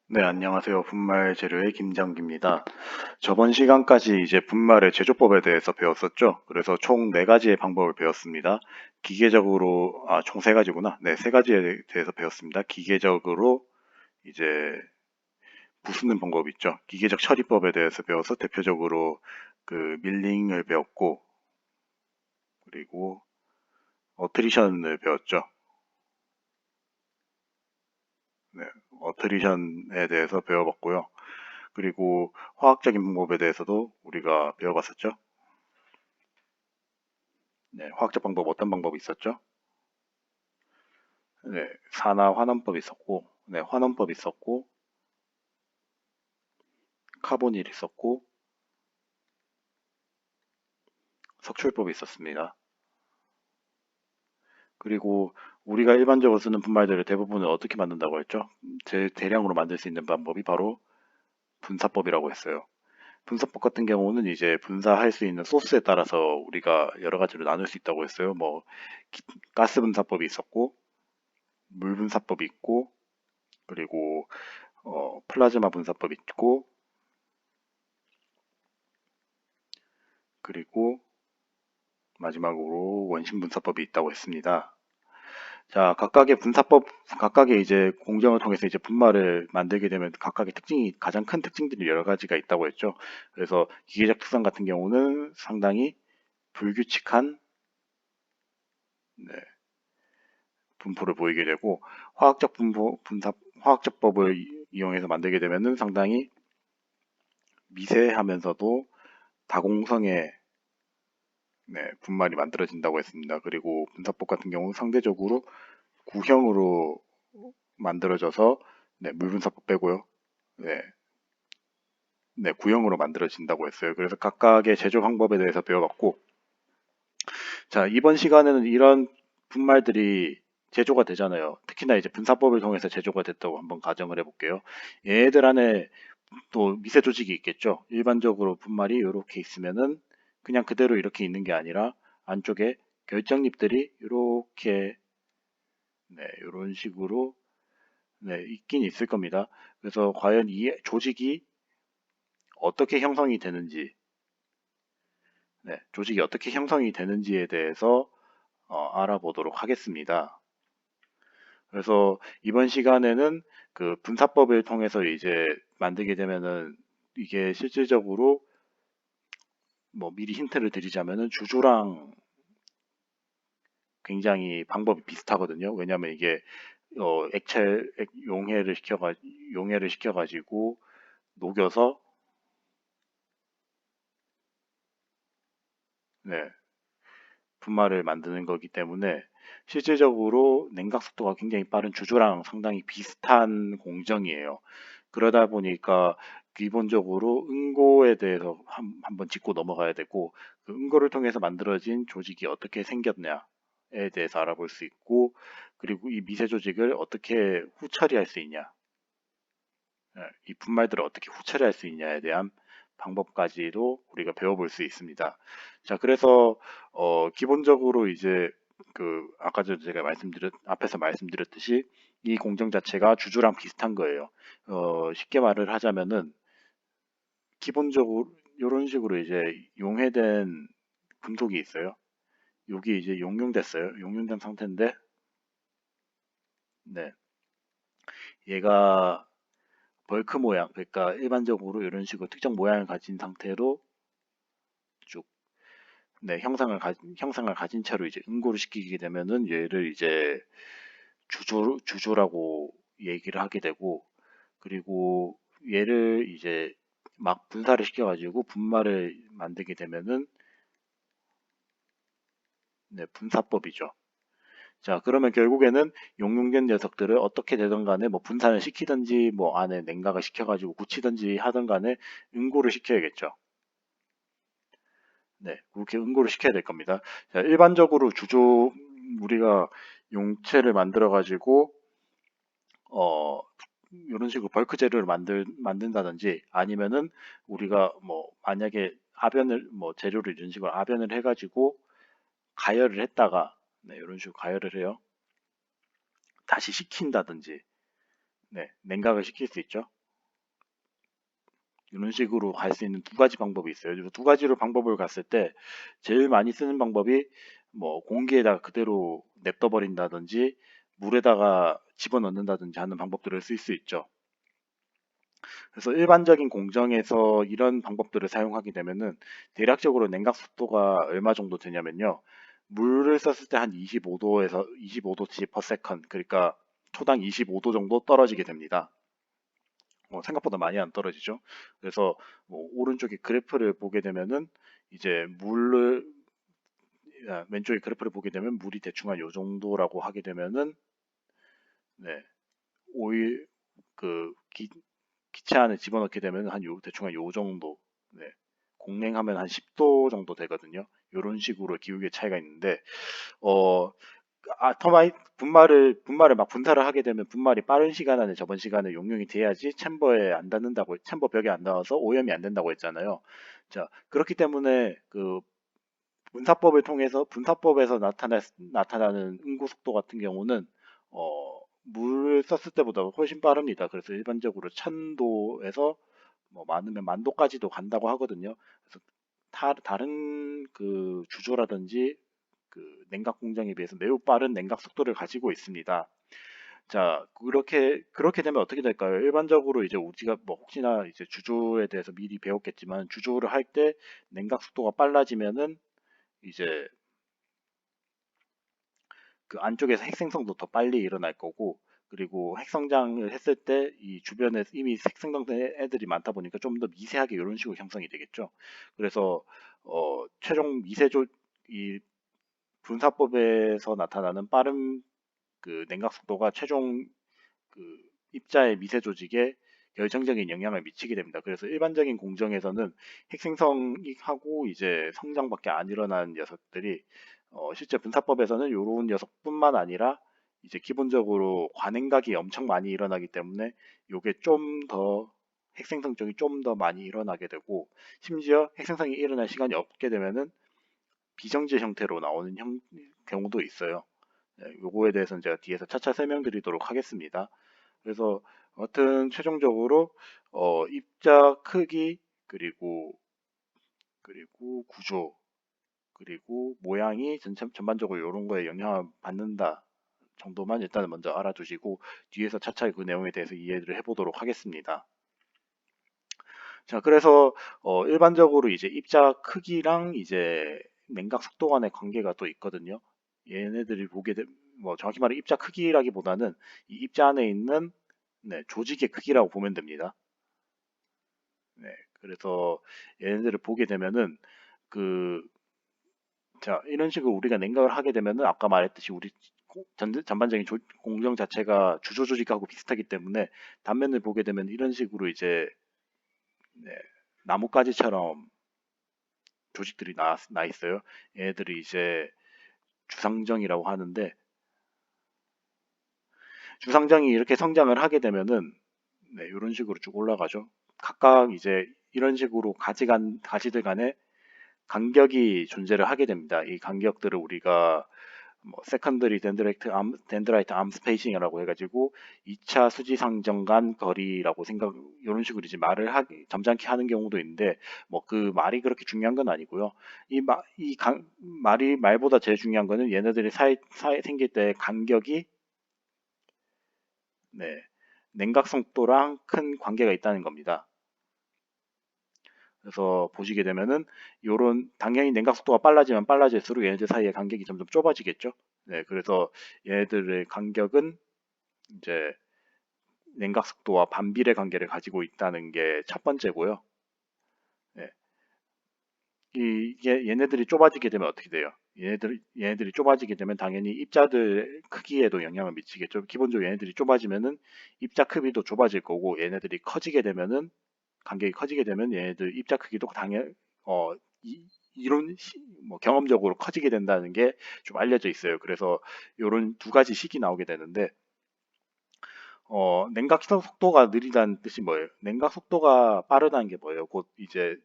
네, 안녕하세요. 분말 재료의 김장기입니다. 저번 시간까지 이제 분말의 제조법에 대해서 배웠었죠. 그래서 총 네가지의 방법을 배웠습니다. 기계적으로, 총 세가지구나. 네, 세가지에 대해서 배웠습니다. 기계적으로 이제 부수는 방법 있죠. 기계적 처리법에 대해서 배워서 대표적으로 그 밀링을 배웠고, 그리고 어트리션을 배웠죠. 네, 어트리션에 대해서 배워봤고요. 그리고 화학적인 방법에 대해서도 우리가 배워봤었죠. 네, 화학적 방법 어떤 방법이 있었죠? 네, 산화 환원법 있었고, 네, 환원법 있었고, 카보닐 있었고, 석출법이 있었습니다. 그리고 우리가 일반적으로 쓰는 분말들을 대부분을 어떻게 만든다고 했죠? 제일 대량으로 만들 수 있는 방법이 바로 분사법이라고 했어요. 분사법 같은 경우는 이제 분사할 수 있는 소스에 따라서 우리가 여러 가지로 나눌 수 있다고 했어요. 뭐 가스 분사법이 있었고, 물 분사법이 있고, 그리고 플라즈마 분사법이 있고, 그리고 마지막으로 원심 분사법이 있다고 했습니다. 자, 각각의 이제 공정을 통해서 이제 분말을 만들게 되면 각각의 가장 큰 특징들이 여러 가지가 있다고 했죠. 그래서 기계적 특성 같은 경우는 상당히 불규칙한 네, 분포를 보이게 되고 화학적 법을 이용해서 만들게 되면은 상당히 미세하면서도 다공성의 분말이 만들어진다고 했습니다. 그리고 분사법 같은 경우는 상대적으로 구형으로 만들어져서 물분사법 빼고요. 네, 구형으로 만들어진다고 했어요. 그래서 각각의 제조 방법에 대해서 배워봤고, 자, 이번 시간에는 이런 분말들이 제조가 되잖아요. 특히나 이제 분사법을 통해서 제조가 됐다고 한번 가정을 해볼게요. 얘들 안에 또 미세 조직이 있겠죠. 일반적으로 분말이 이렇게 있으면은 그냥 그대로 이렇게 있는 게 아니라 안쪽에 결정립들이 이렇게 이런 식으로 있긴 있을 겁니다. 그래서 과연 이 조직이 어떻게 형성이 되는지, 조직이 어떻게 형성이 되는지에 대해서 알아보도록 하겠습니다. 그래서 이번 시간에는 그 분사법을 통해서 이제 만들게 되면은 이게 실질적으로 뭐 미리 힌트를 드리자면은 주조랑 굉장히 방법이 비슷하거든요. 왜냐하면 이게 용해를 시켜가지고 녹여서 네, 분말을 만드는 거기 때문에 실질적으로 냉각 속도가 굉장히 빠른 주조랑 상당히 비슷한 공정이에요. 그러다 보니까 기본적으로 응고에 대해서 한번 짚고 넘어가야 되고 그 응고를 통해서 만들어진 조직이 어떻게 생겼냐에 대해서 알아볼 수 있고 그리고 이 미세 조직을 어떻게 후처리할 수 있냐, 이 분말들을 어떻게 후처리할 수 있냐에 대한 방법까지도 우리가 배워볼 수 있습니다. 자, 그래서 기본적으로 이제 그 아까 제가 앞에서 말씀드렸듯이 이 공정 자체가 주주랑 비슷한 거예요. 쉽게 말을 하자면은 기본적으로 이런 식으로 이제 용해된 금속이 있어요. 여기 이제 용융됐어요. 용융된 상태인데, 네, 얘가 벌크 모양, 그러니까 일반적으로 이런 식으로 특정 모양을 가진 상태로 쭉 형상을 가진 채로 이제 응고를 시키게 되면은 얘를 이제 주조라고 얘기를 하게 되고 그리고 얘를 이제 막 분사를 시켜가지고 분말을 만들게 되면은 분사법이죠. 자, 그러면 결국에는 용융된 녀석들을 어떻게 되든 간에 뭐 분산을 시키든지 뭐 안에 냉각을 시켜가지고 굳히든지 하든 간에 응고를 시켜야겠죠. 네, 그렇게 응고를 시켜야 될 겁니다. 자, 일반적으로 우리가 용체를 만들어 가지고 어 이런 식으로 벌크 재료를 만든다든지 아니면은 우리가 뭐 만약에 재료를 이런 식으로 아변을 해가지고 가열을 했다가 이런 식으로 가열을 해요. 다시 식힌다든지 냉각을 시킬 수 있죠. 이런 식으로 갈 수 있는 두 가지 방법이 있어요. 그래서 두 가지로 방법을 갔을 때 제일 많이 쓰는 방법이 뭐 공기에다가 그대로 냅둬 버린다든지 물에다가 집어넣는다든지 하는 방법들을 쓸 수 있죠. 그래서 일반적인 공정에서 이런 방법들을 사용하게 되면은 대략적으로 냉각 속도가 얼마 정도 되냐면요. 물을 썼을 때 한 25도에서 25도씨 per second, 그러니까 초당 25도 정도 떨어지게 됩니다. 생각보다 많이 안 떨어지죠. 그래서 뭐 오른쪽에 그래프를 보게 되면은 이제 왼쪽에 그래프를 보게 되면 물이 대충 한 요 정도라고 하게 되면은 네, 오일 그 기체 안에 집어넣게 되면 대충 한 요 정도, 네, 공냉하면 한 10도 정도 되거든요. 이런 식으로 기울기의 차이가 있는데 어 분말을 막 분사를 하게 되면 분말이 빠른 시간 안에 저번 시간에 용융이 돼야지 챔버 벽에 안 닿아서 오염이 안 된다고 했잖아요. 자, 그렇기 때문에 그 분사법에서 나타나는 응고 속도 같은 경우는 물 썼을 때보다 훨씬 빠릅니다. 그래서 일반적으로 1000도에서 뭐 많으면 10,000도까지도 간다고 하거든요. 그래서 다른 그 주조라든지 그 냉각 공정에 비해서 매우 빠른 냉각 속도를 가지고 있습니다. 자, 그렇게 되면 어떻게 될까요? 일반적으로 이제 우리가 뭐 혹시나 이제 주조에 대해서 미리 배웠겠지만 주조를 할 때 냉각 속도가 빨라지면은 이제 그 안쪽에서 핵 생성도 더 빨리 일어날 거고, 그리고 핵 성장을 했을 때 이 주변에 이미 핵 생성된 애들이 많다 보니까 좀 더 미세하게 이런 식으로 형성이 되겠죠. 그래서 최종 이 분사법에서 나타나는 빠른 그 냉각 속도가 최종 그 입자의 미세 조직에 결정적인 영향을 미치게 됩니다. 그래서 일반적인 공정에서는 핵생성하고 이제 성장밖에 안 일어나는 녀석들이 실제 분사법에서는 이런 녀석뿐만 아니라 이제 기본적으로 관행각이 엄청 많이 일어나기 때문에 요게 좀 더 핵생성 쪽이 좀 더 많이 일어나게 되고, 심지어 핵생성이 일어날 시간이 없게 되면은 비정제 형태로 나오는 경우도 있어요. 네, 요거에 대해서는 제가 뒤에서 차차 설명드리도록 하겠습니다. 그래서 아무튼 최종적으로 입자 크기, 그리고 구조, 그리고 모양이 전반적으로 이런 거에 영향을 받는다 정도만 일단은 먼저 알아두시고 뒤에서 차차 그 내용에 대해서 이해를 해보도록 하겠습니다. 자, 그래서 일반적으로 이제 입자 크기랑 이제 냉각 속도 간의 관계가 또 있거든요. 얘네들이 뭐 정확히 말해 입자 크기라기보다는 이 입자 안에 있는, 네, 조직의 크기라고 보면 됩니다. 네, 그래서 얘네들을 보게 되면은 그, 자, 이런 식으로 우리가 냉각을 하게 되면은 아까 말했듯이 우리 전반적인 공정 자체가 주조 조직하고 비슷하기 때문에 단면을 보게 되면 이런 식으로 이제, 네, 나뭇가지처럼 조직들이 나 있어요. 얘네들이 이제 주상정이라고 하는데, 주상정이 이렇게 성장을 하게 되면은 네, 이런 식으로 쭉 올라가죠. 각각 이제 이런 식으로 가지들 간에 간격이 존재를 하게 됩니다. 이 간격들을 우리가 뭐 세컨더리 덴드라이트 암 스페이싱이라고 해가지고 2차 수지상정 간 거리라고 이런 식으로 이제 점잖게 하는 경우도 있는데 뭐 그 말이 그렇게 중요한 건 아니고요. 말보다 제일 중요한 거는 얘네들이 사이 생길 때 간격이, 네, 냉각 속도랑 큰 관계가 있다는 겁니다. 그래서 보시게 되면은 요런 당연히 냉각 속도가 빨라지면 빨라질수록 얘네들 사이의 간격이 점점 좁아지겠죠. 네, 그래서 얘네들의 간격은 이제 냉각 속도와 반비례 관계를 가지고 있다는 게 첫 번째고요. 네, 이게 얘네들이 좁아지게 되면 어떻게 돼요? 얘네들이 좁아지게 되면 당연히 입자들 크기에도 영향을 미치겠죠. 기본적으로 얘네들이 좁아지면은 입자 크기도 좁아질 거고, 얘네들이 커지게 되면은 간격이 커지게 되면 얘네들 입자 크기도 당연 어 이론 뭐 경험적으로 커지게 된다는 게 좀 알려져 있어요. 그래서 이런 두 가지 식이 나오게 되는데 냉각 속도가 느리다는 뜻이 뭐예요? 냉각 속도가 빠르다는 게 뭐예요? 곧 이제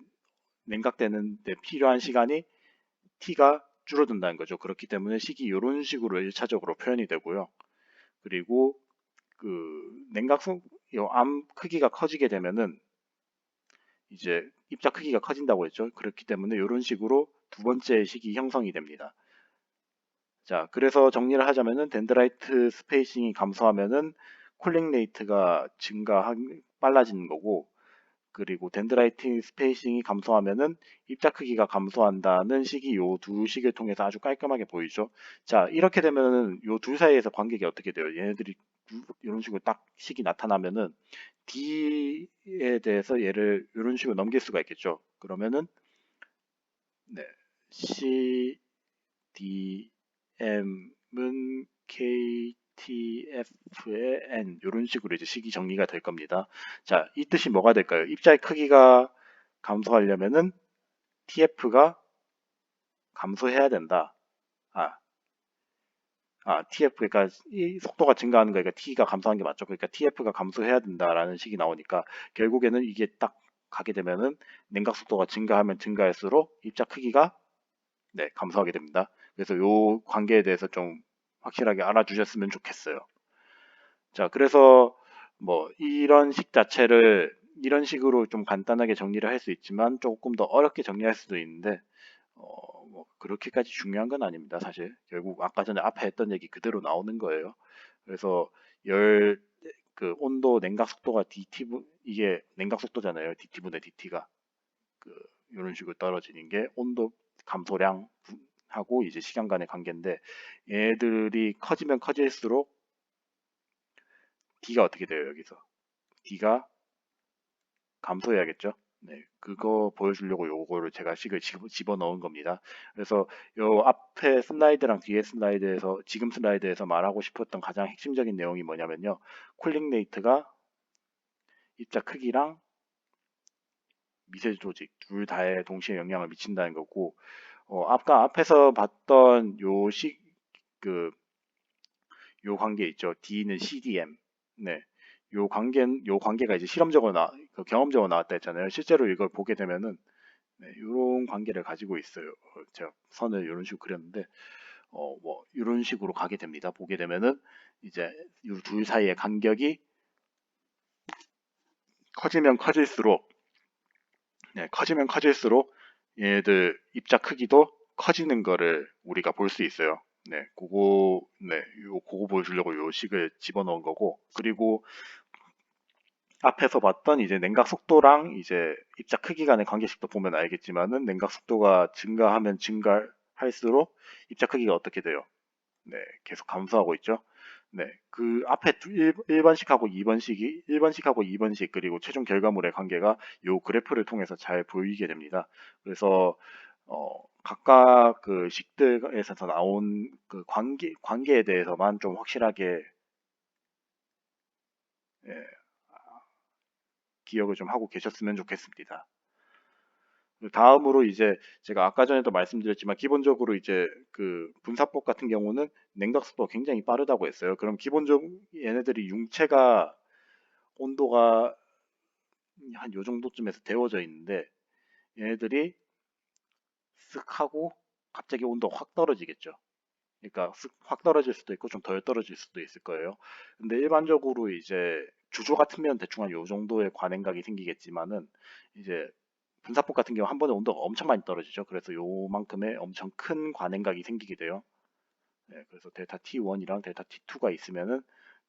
냉각되는 데 필요한 시간이 t가 줄어든다는 거죠. 그렇기 때문에 식이 이런 식으로 일차적으로 표현이 되고요. 그리고 그 암 크기가 커지게 되면은 이제 입자 크기가 커진다고 했죠. 그렇기 때문에 이런 식으로 두 번째 식이 형성이 됩니다. 자, 그래서 정리를 하자면은 덴드라이트 스페이싱이 감소하면은 쿨링 레이트가 빨라지는 거고, 그리고 덴드라이트 스페이싱이 감소하면은 입자 크기가 감소한다는 식이 요 두 식을 통해서 아주 깔끔하게 보이죠. 자, 이렇게 되면은 요 둘 사이에서 관계가 어떻게 돼요? 얘네들이 이런 식으로 딱 식이 나타나면은 D에 대해서 얘를 이런 식으로 넘길 수가 있겠죠. 그러면은 네, C, D, M은 KTF의 N 이런 식으로 이제 식이 정리가 될 겁니다. 자, 이 뜻이 뭐가 될까요? 입자의 크기가 감소하려면은 TF가 감소해야 된다. 아, TF 그러니까 이 속도가 증가하는 거니까 T가 감소하는 게 맞죠. 그러니까 TF가 감소해야 된다라는 식이 나오니까 결국에는 이게 딱 가게 되면은 냉각 속도가 증가하면 증가할수록 입자 크기가 네, 감소하게 됩니다. 그래서 요 관계에 대해서 좀 확실하게 알아주셨으면 좋겠어요. 자, 그래서 뭐 이런 식 자체를 이런 식으로 좀 간단하게 정리를 할 수 있지만 조금 더 어렵게 정리할 수도 있는데 뭐 그렇게까지 중요한 건 아닙니다. 사실 결국 아까 전에 앞에 했던 얘기 그대로 나오는 거예요. 그래서 열 그 온도 냉각 속도가 이게 냉각 속도잖아요. dT분의 dT가 그 이런 식으로 떨어지는 게 온도 감소량 하고 이제 시간 간의 관계인데 얘들이 커지면 커질수록 D가 어떻게 돼요, 여기서? D가 감소해야겠죠? 네, 그거 보여주려고 요거를 제가 식을 집어넣은 겁니다. 그래서 요 앞에 슬라이드랑 뒤에 슬라이드에서 지금 슬라이드에서 말하고 싶었던 가장 핵심적인 내용이 뭐냐면요. 쿨링 레이트가 입자 크기랑 미세 조직 둘 다에 동시에 영향을 미친다는 거고 아까 앞에서 봤던 그, 요 관계 있죠. D는 CDM. 네. 요 관계가 이제 경험적으로 나왔다 했잖아요. 실제로 이걸 보게 되면은, 네, 요런 관계를 가지고 있어요. 제가 선을 이런 식으로 그렸는데, 뭐, 이런 식으로 가게 됩니다. 보게 되면은, 이제, 이 둘 사이의 간격이 커지면 커질수록, 네, 커지면 커질수록 얘들 입자 크기도 커지는 거를 우리가 볼 수 있어요. 네, 그거 보여주려고 요 식을 집어넣은 거고, 그리고 앞에서 봤던 이제 냉각 속도랑 이제 입자 크기 간의 관계식도 보면 알겠지만은 냉각 속도가 증가하면 증가할수록 입자 크기가 어떻게 돼요? 네, 계속 감소하고 있죠. 네, 그 앞에 1번식하고 2번식이 1번식하고 2번식 그리고 최종 결과물의 관계가 요 그래프를 통해서 잘 보이게 됩니다. 그래서 각각 그 식들에서 나온 그 관계에 대해서만 좀 확실하게 예, 기억을 좀 하고 계셨으면 좋겠습니다. 다음으로 이제 제가 아까 전에도 말씀드렸지만 기본적으로 이제 그 분사법 같은 경우는 냉각 속도가 굉장히 빠르다고 했어요. 그럼 기본적으로 얘네들이 융체가 온도가 한 요 정도쯤에서 데워져 있는데 얘네들이 쓱 하고 갑자기 온도가 확 떨어지겠죠. 그러니까 쓱 확 떨어질 수도 있고 좀 덜 떨어질 수도 있을 거예요. 근데 일반적으로 이제 주조 같으면 대충 한 요 정도의 관행각이 생기겠지만은 이제 분사법 같은 경우 한 번에 온도가 엄청 많이 떨어지죠. 그래서 요만큼의 엄청 큰 관행각이 생기게 돼요. 네, 그래서 델타 T1이랑 델타 T2가 있으면은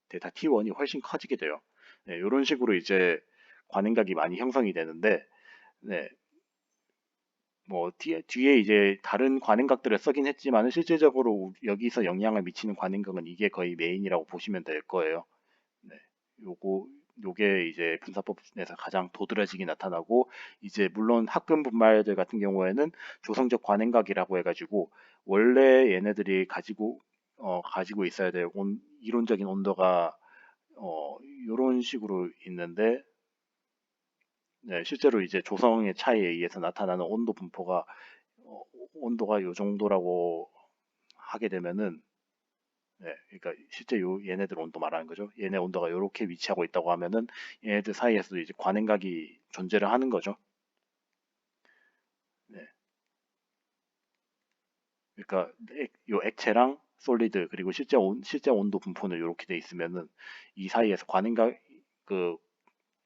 델타 T1이 훨씬 커지게 돼요. 네, 이런 식으로 이제 관행각이 많이 형성이 되는데, 네, 뭐 뒤에 이제 다른 관행각들을 쓰긴 했지만 실질적으로 여기서 영향을 미치는 관행각은 이게 거의 메인이라고 보시면 될 거예요. 네, 요거 요게 이제 분사법에서 가장 도드라지게 나타나고 이제 물론 합금 분말들 같은 경우에는 조성적 관행각이라고 해가지고 원래 얘네들이 가지고 있어야 될 이론적인 온도가 이런 식으로 있는데 네, 실제로 이제 조성의 차이에 의해서 나타나는 온도 분포가 온도가 요 정도라고 하게 되면은 네, 그러니까 실제 얘네들 온도 말하는 거죠. 얘네 온도가 이렇게 위치하고 있다고 하면은 얘네들 사이에서도 이제 관행각이 존재를 하는 거죠. 네, 그러니까 요 액체랑 솔리드 그리고 실제 온도 분포는 이렇게 돼 있으면은 이 사이에서 관행각 그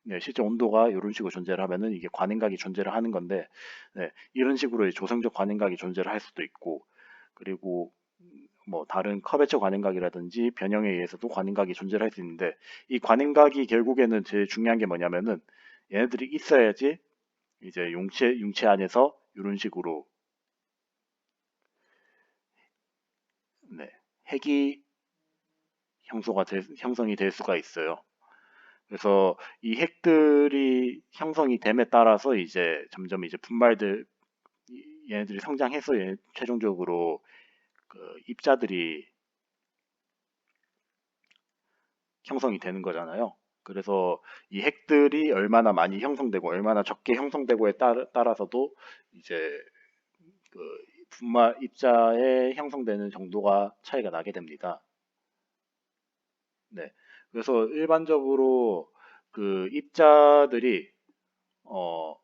네, 실제 온도가 이런 식으로 존재를 하면은 이게 관행각이 존재를 하는 건데, 네, 이런 식으로 조성적 관행각이 존재를 할 수도 있고, 그리고 뭐 다른 커베처 관행각이라든지 변형에 의해서도 관행각이 존재를 할 수 있는데, 이 관행각이 결국에는 제일 중요한 게 뭐냐면은 얘네들이 있어야지 이제 융체 안에서 이런 식으로, 네, 핵이 형성이 될 수가 있어요. 그래서 이 핵들이 형성이 됨에 따라서 이제 점점 이제 분말들, 얘네들이 성장해서 최종적으로 그 입자들이 형성이 되는 거잖아요. 그래서 이 핵들이 얼마나 많이 형성되고 얼마나 적게 형성되고에 따라서도 이제 그 분말 입자의 형성되는 정도가 차이가 나게 됩니다. 네. 그래서 일반적으로 그 입자들이 어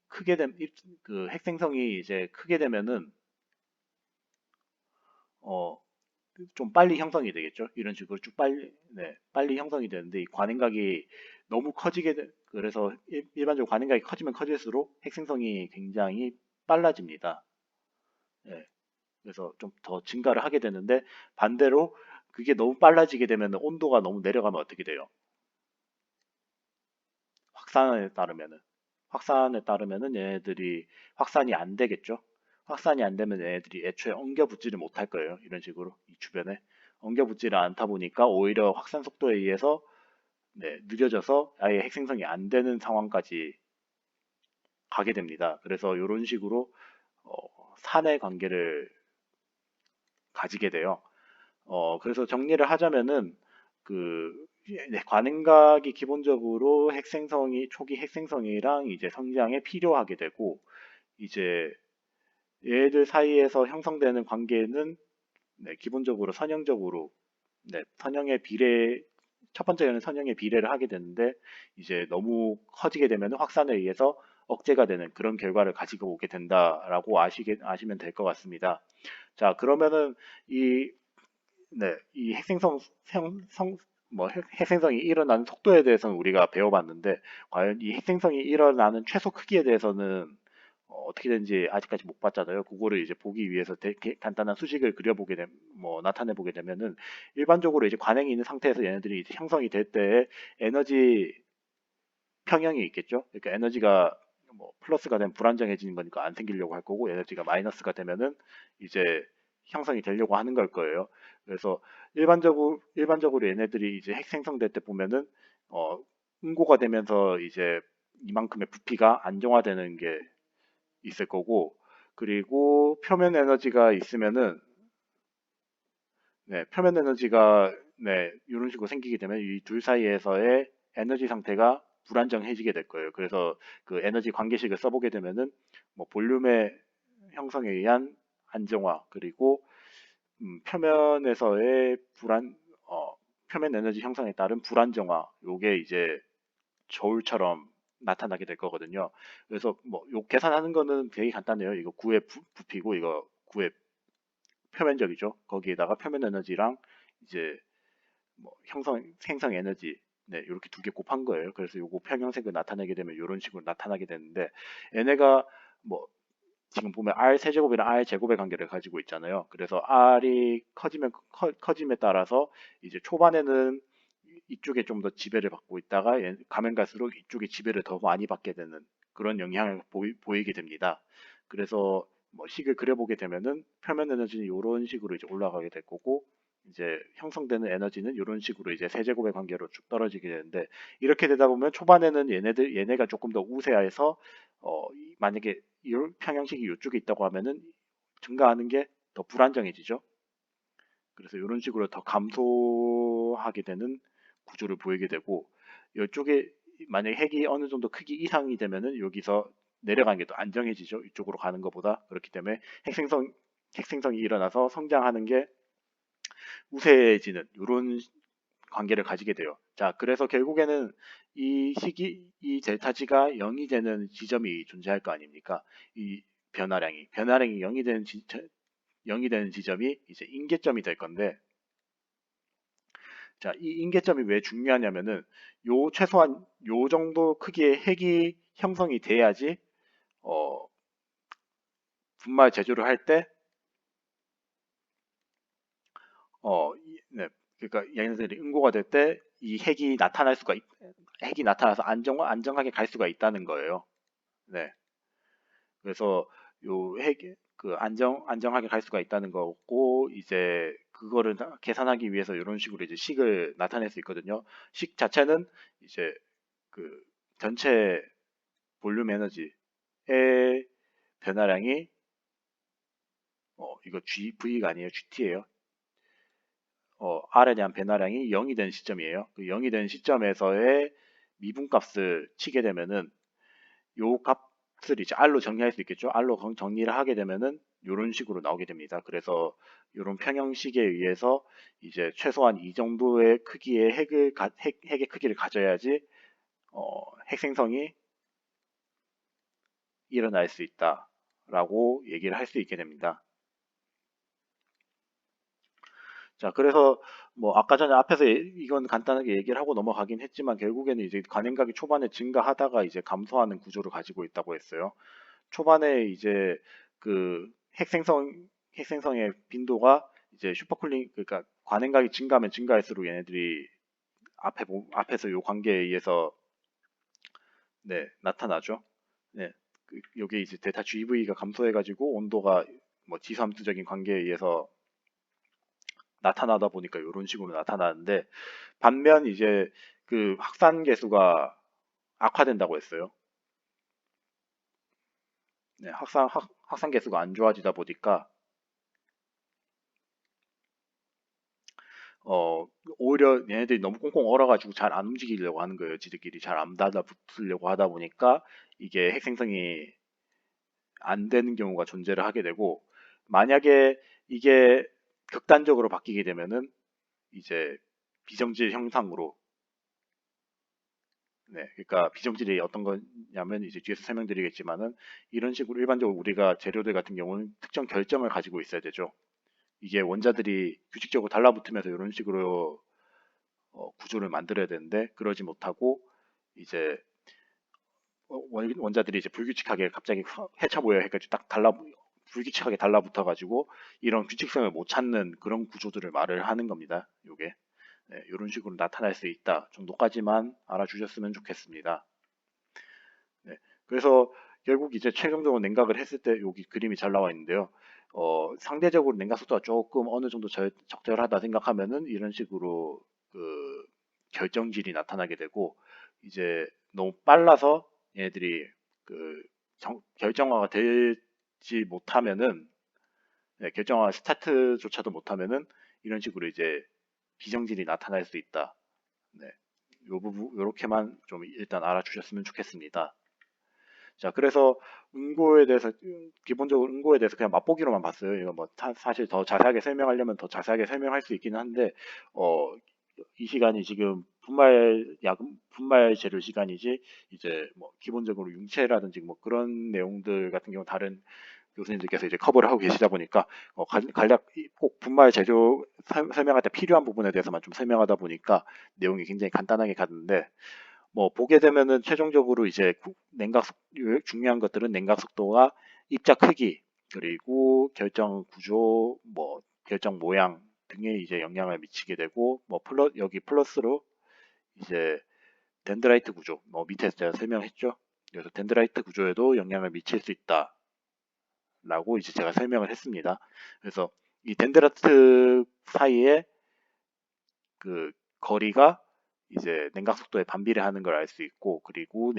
크게 그 핵생성이 이제 크게 되면은 어 좀 빨리 형성이 되겠죠. 이런 식으로 쭉 빨리, 네, 빨리 형성이 되는데 이 관행각이 너무 그래서 일반적으로 관행각이 커지면 커질수록 핵생성이 굉장히 빨라집니다. 예, 그래서 좀 더 증가를 하게 되는데 반대로 그게 너무 빨라지게 되면 온도가 너무 내려가면 어떻게 돼요? 확산에 따르면은 얘네들이 확산이 안 되겠죠. 확산이 안 되면 얘네들이 애초에 엉겨 붙지를 못할 거예요. 이런 식으로 이 주변에 엉겨 붙지를 않다 보니까 오히려 확산 속도에 의해서, 네, 느려져서 아예 핵생성이 안 되는 상황까지 가게 됩니다. 그래서 이런 식으로 어, 산의 관계를 가지게 돼요. 그래서 정리를 하자면은 그 네, 관행각이 기본적으로 초기 핵생성이랑 이제 성장에 필요하게 되고, 이제 얘들 사이에서 형성되는 관계는, 네, 기본적으로 선형적으로, 네, 첫 번째는 선형의 비례를 하게 되는데, 이제 너무 커지게 되면 확산에 의해서 억제가 되는 그런 결과를 가지고 오게 된다라고 아시면 될 것 같습니다. 자, 그러면은 이, 네, 이 핵생성이 일어나는 속도에 대해서는 우리가 배워봤는데, 과연 이 핵생성이 일어나는 최소 크기에 대해서는 떻게 되는지 아직까지 못 봤잖아요. 그거를 이제 보기 위해서 간단한 수식을 나타내 보게 되면은, 일반적으로 이제 관행이 있는 상태에서 얘네들이 이제 형성이 될 때 에너지 평형이 있겠죠. 그러니까 에너지가 뭐 플러스가 되면 불안정해지는 거니까 안 생기려고 할 거고, 에너지가 마이너스가 되면은 이제 형성이 되려고 하는 걸 거예요. 그래서 일반적으로 얘네들이 이제 핵 생성될 때 보면은 어 응고가 되면서 이제 이만큼의 부피가 안정화되는 게 있을 거고, 그리고 표면 에너지가 있으면은, 네, 표면 에너지가, 네, 이런 식으로 생기게 되면 이 둘 사이에서의 에너지 상태가 불안정해지게 될 거예요. 그래서 그 에너지 관계식을 써보게 되면은 뭐 볼륨의 형성에 의한 안정화, 그리고 표면에서의 표면 에너지 형성에 따른 불안정화, 요게 이제 저울처럼 나타나게 될 거거든요. 그래서 뭐 요 계산하는 거는 되게 간단해요. 이거 구의 부피고 이거 구의 표면적이죠. 거기에다가 표면 에너지랑 이제 뭐 생성 에너지, 네, 이렇게 두 개 곱한 거예요. 그래서 요거 평형색을 나타내게 되면 이런 식으로 나타나게 되는데, 얘네가 뭐 지금 보면 R 세제곱이랑 R 제곱의 관계를 가지고 있잖아요. 그래서 R이 커짐에 따라서 이제 초반에는 이쪽에 좀 더 지배를 받고 있다가 가면 갈수록 이쪽에 지배를 더 많이 받게 되는 그런 영향을 보이게 됩니다. 그래서 뭐 식을 그려보게 되면은 표면 에너지는 이런 식으로 이제 올라가게 될 거고, 이제 형성되는 에너지는 이런 식으로 이제 세제곱의 관계로 쭉 떨어지게 되는데, 이렇게 되다 보면 초반에는 얘네가 조금 더 우세해서 만약에 이 평형식이 이쪽에 있다고 하면은 증가하는 게 더 불안정해지죠. 그래서 이런 식으로 더 감소하게 되는 구조를 보이게 되고, 이쪽에 만약에 핵이 어느 정도 크기 이상이 되면은 여기서 내려가는 게 더 안정해지죠. 이쪽으로 가는 것보다. 그렇기 때문에 핵생성이 일어나서 성장하는 게 우세해지는 이런 관계를 가지게 돼요. 자, 그래서 결국에는 이 델타 G가 0이 되는 지점이 존재할 거 아닙니까? 이 변화량이 0이 되는 지점이 이제 임계점이 될 건데, 자, 이 인계점이 왜 중요하냐면은 요 최소한 요 정도 크기의 핵이 형성이 돼야지 어, 분말 제조를 할 때 네, 그러니까 얘네들이 응고가 될 때 이 핵이 나타나서 안정하게 갈 수가 있다는 거예요. 네. 그래서 요 핵, 안정하게 갈 수가 있다는 거고, 이제 그거를 계산하기 위해서 이런 식으로 이제 식을 나타낼 수 있거든요. 식 자체는 이제 그 전체 볼륨 에너지의 변화량이, 이거 V가 아니에요. GT예요. R에 대한 변화량이 0이 된 시점이에요. 그 0이 된 시점에서의 미분값을 치게 되면은 요 값을 이제 R로 정리할 수 있겠죠. R로 정리를 하게 되면은 이런 식으로 나오게 됩니다. 그래서 이런 평형식에 의해서 이제 최소한 이 정도의 크기의 핵의 크기를 가져야지 핵 생성이 일어날 수 있다라고 얘기를 할 수 있게 됩니다. 자, 그래서 뭐 아까 전에 앞에서 이건 간단하게 얘기를 하고 넘어가긴 했지만 결국에는 이제 관행각이 초반에 증가하다가 이제 감소하는 구조를 가지고 있다고 했어요. 초반에 이제 그 핵생성의 빈도가 이제 슈퍼쿨링, 그러니까 관행각이 증가하면 증가할수록 얘네들이 앞에서 요 관계에 의해서 네, 나타나죠. 네. 요게 이제 데타 GV가 감소해가지고 온도가 뭐 지수함수적인 관계에 의해서 나타나다 보니까 이런 식으로 나타나는데, 반면 이제 그 확산 계수가 악화된다고 했어요. 네, 확산 계수가 안 좋아지다 보니까 어, 오히려 얘네들이 너무 꽁꽁 얼어가지고 잘 안 움직이려고 하는 거예요. 지들끼리 잘 안 닿아붙으려고 하다 보니까 이게 핵생성이 안 되는 경우가 존재를 하게 되고, 만약에 이게 극단적으로 바뀌게 되면은 이제 비정질 형상으로, 네, 그러니까 비정질이 어떤 거냐면 이제 뒤에서 설명드리겠지만은 이런 식으로 일반적으로 우리가 재료들 같은 경우는 특정 결점을 가지고 있어야 되죠. 이게 원자들이 규칙적으로 달라붙으면서 이런 식으로 구조를 만들어야 되는데 그러지 못하고 이제 원자들이 이제 불규칙하게 갑자기 해쳐 보여 해가지고 불규칙하게 달라붙어 가지고 이런 규칙성을 못 찾는 그런 구조들을 말을 하는 겁니다. 요게 네, 이런 식으로 나타날 수 있다 정도까지만 알아주셨으면 좋겠습니다. 네, 그래서 결국 이제 최종적으로 냉각을 했을 때 여기 그림이 잘 나와 있는데요. 상대적으로 냉각 속도가 조금 어느 정도 적절하다 생각하면은 이런 식으로 그 결정질이 나타나게 되고, 이제 너무 빨라서 얘네들이 그 결정화가 되지 못하면은, 네, 결정화 스타트조차도 못하면은 이런 식으로 이제 비정질이 나타날 수 있다. 네, 요 부분 요렇게만 좀 일단 알아주셨으면 좋겠습니다. 자, 그래서 기본적으로 응고에 대해서 그냥 맛보기로만 봤어요. 이거 뭐 사실 더 자세하게 설명하려면 더 자세하게 설명할 수 있기는 한데, 어, 이 시간이 지금 분말 재료 시간이지, 이제 뭐 기본적으로 융체라든지 뭐 그런 내용들 같은 경우 다른 교수님들께서 이제 커버를 하고 계시다 보니까 간략 꼭 분말 재료 설명할 때 필요한 부분에 대해서만 좀 설명하다 보니까 내용이 굉장히 간단하게 갔는데, 뭐 보게 되면은 최종적으로 이제 중요한 것들은 냉각 속도와 입자 크기, 그리고 결정 구조, 뭐 결정 모양 등에 이제 영향을 미치게 되고, 뭐 여기 플러스로 이제 덴드라이트 구조, 뭐 밑에서 제가 설명했죠. 그래서 덴드라이트 구조에도 영향을 미칠 수 있다라고 이제 제가 설명을 했습니다. 그래서 이 덴드라이트 사이에 그 거리가 이제 냉각 속도에 반비례하는 걸 알 수 있고, 그리고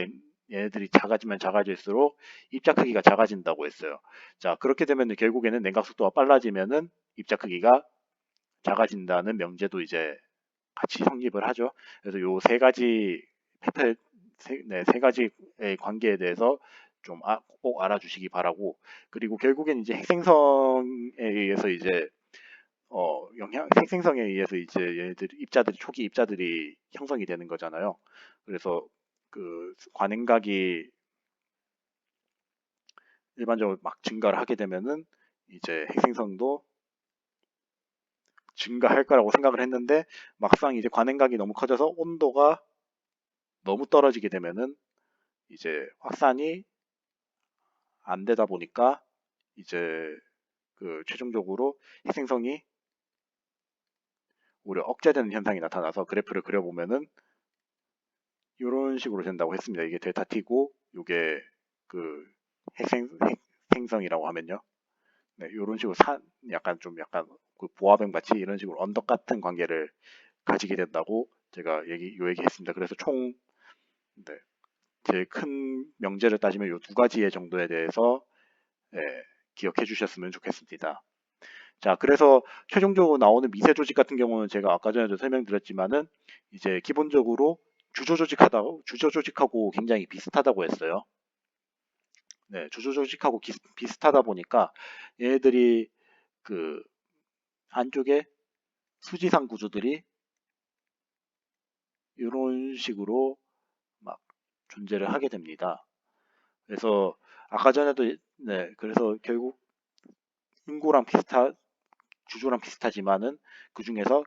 얘네들이 작아지면 작아질수록 입자 크기가 작아진다고 했어요. 자, 그렇게 되면 결국에는 냉각 속도가 빨라지면은 입자 크기가 작아진다는 명제도 이제 같이 성립을 하죠. 그래서 요 세 가지 세 가지의 관계에 대해서 좀 꼭 알아주시기 바라고, 그리고 결국엔 이제 핵생성에 의해서 이제 생성에 의해서 이제 초기 입자들이 형성이 되는 거잖아요. 그래서 그 관행각이 일반적으로 막 증가를 하게 되면은 이제 핵생성도 증가할 거라고 생각을 했는데 막상 이제 관행각이 너무 커져서 온도가 너무 떨어지게 되면은 이제 확산이 안 되다 보니까 이제 그 최종적으로 희생성이 오히려 억제되는 현상이 나타나서 그래프를 그려보면은 이런 식으로 된다고 했습니다. 이게 델타 T고 이게 그 핵생성이라고 하면요. 네, 이런 식으로 약간 그 보아뱅 마치 이런 식으로 언덕 같은 관계를 가지게 된다고 제가 요 얘기했습니다. 그래서 총 네, 제일 큰 명제를 따지면 이 두 가지의 정도에 대해서 예, 기억해 주셨으면 좋겠습니다. 자, 그래서 최종적으로 나오는 미세 조직 같은 경우는 제가 아까 전에도 설명드렸지만은 이제 기본적으로 주조 조직하고 굉장히 비슷하다고 했어요. 네, 주조 조직하고 비슷하다 보니까 얘네들이 그 안쪽에 수지상 구조들이 이런 식으로 막 존재를 하게 됩니다. 그래서 아까 전에도 그래서 결국 응고랑 주조랑 비슷하지만은 그 중에서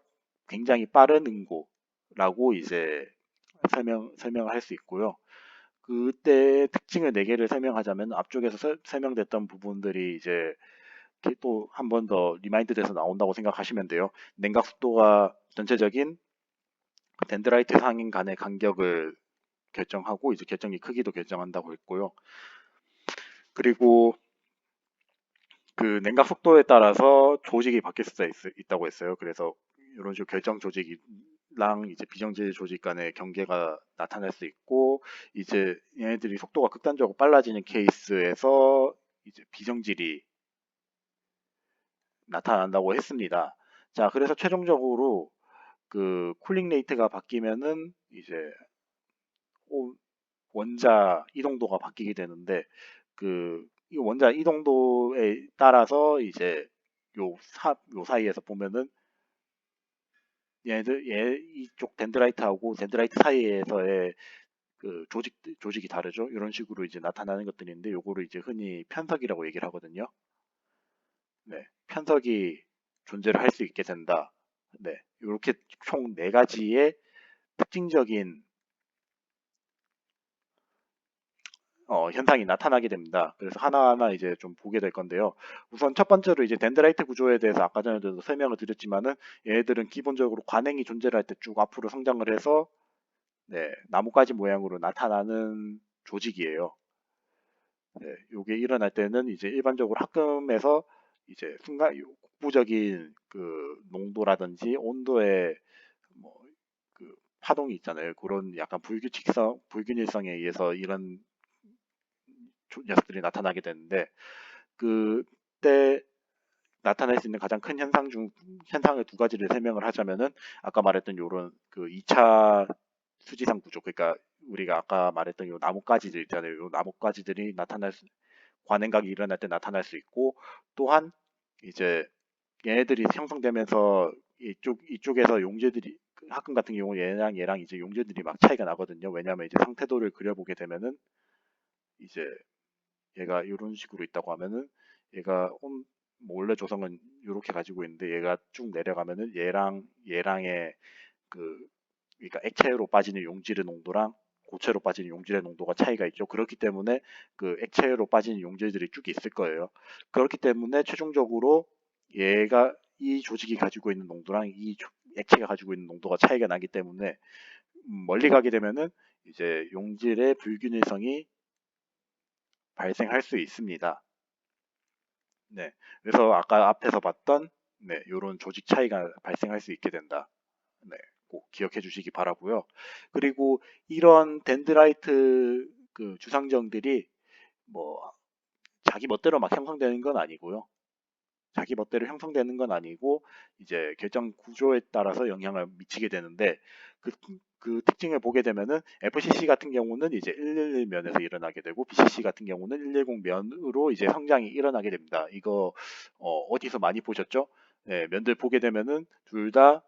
굉장히 빠른 응고라고 이제 설명을 할 수 있고요. 그때 특징을 네 개를 설명하자면 앞쪽에서 설명됐던 부분들이 이제 또 한 번 더 리마인드 돼서 나온다고 생각하시면 돼요. 냉각 속도가 전체적인 덴드라이트 상인 간의 간격을 결정하고 이제 결정기 크기도 결정한다고 했고요. 그리고 그 냉각 속도에 따라서 조직이 바뀔 수 있다고 했어요. 그래서 이런 식으로 결정 조직이랑 이제 비정제 조직 간의 경계가 나타날 수 있고 이제 얘네들이 속도가 극단적으로 빨라지는 케이스에서 이제 비정질이 나타난다고 했습니다. 자, 그래서 최종적으로 그 쿨링 레이트가 바뀌면은 이제 원자 이동도가 바뀌게 되는데 이 원자 이동도에 따라서 이제 요 사이에서 보면은 이쪽 덴드라이트하고 덴드라이트 사이에서의 그 조직이 다르죠. 이런 식으로 이제 나타나는 것들인데 요거를 이제 흔히 편석이라고 얘기를 하거든요. 네, 편석이 존재를 할 수 있게 된다. 네, 이렇게 총 네 가지의 특징적인 현상이 나타나게 됩니다. 그래서 하나하나 이제 좀 보게 될 건데요. 우선 첫 번째로 이제 덴드라이트 구조에 대해서 아까 전에도 설명을 드렸지만은 얘네들은 기본적으로 관행이 존재를 할 때 쭉 앞으로 성장을 해서 네, 나뭇가지 모양으로 나타나는 조직이에요. 네, 요게 일어날 때는 이제 일반적으로 합금에서 이제 국부적인 그 농도라든지 온도의 뭐 그 파동이 있잖아요. 그런 약간 불균일성에 의해서 이런 녀석들이 나타나게 되는데 그때 나타날 수 있는 가장 큰 현상을 두 가지를 설명을 하자면은 아까 말했던 요런 그 2차 수지상 구조 그러니까 우리가 아까 말했던 요 나뭇가지들 있잖아요. 요 나뭇가지들이 관행각이 일어날 때 나타날 수 있고 또한 이제 얘네들이 형성되면서 이쪽에서 용제들이 합금 같은 경우 얘랑 이제 용제들이 막 차이가 나거든요. 왜냐하면 이제 상태도를 그려보게 되면은 이제 얘가 이런 식으로 있다고 하면은 얘가 뭐 원래 조성은 이렇게 가지고 있는데 얘가 쭉 내려가면은 얘랑의 그 그러니까 액체로 빠지는 용질의 농도랑 고체로 빠지는 용질의 농도가 차이가 있죠. 그렇기 때문에 그 액체로 빠지는 용질들이 쭉 있을 거예요. 그렇기 때문에 최종적으로 얘가 이 조직이 가지고 있는 농도랑 액체가 가지고 있는 농도가 차이가 나기 때문에 멀리 가게 되면은 이제 용질의 불균일성이 발생할 수 있습니다. 네. 그래서 아까 앞에서 봤던 네, 요런 조직 차이가 발생할 수 있게 된다. 네. 꼭 기억해 주시기 바라고요. 그리고 이런 덴드라이트 그 주상정들이 뭐 자기 멋대로 막 형성되는 건 아니고요. 자기 멋대로 형성되는 건 아니고 이제 결정 구조에 따라서 영향을 미치게 되는데 그, 그 특징을 보게 되면은 FCC 같은 경우는 이제 111 면에서 일어나게 되고 BCC 같은 경우는 110 면으로 이제 성장이 일어나게 됩니다. 이거 디서 많이 보셨죠? 네, 면들 보게 되면은 둘 다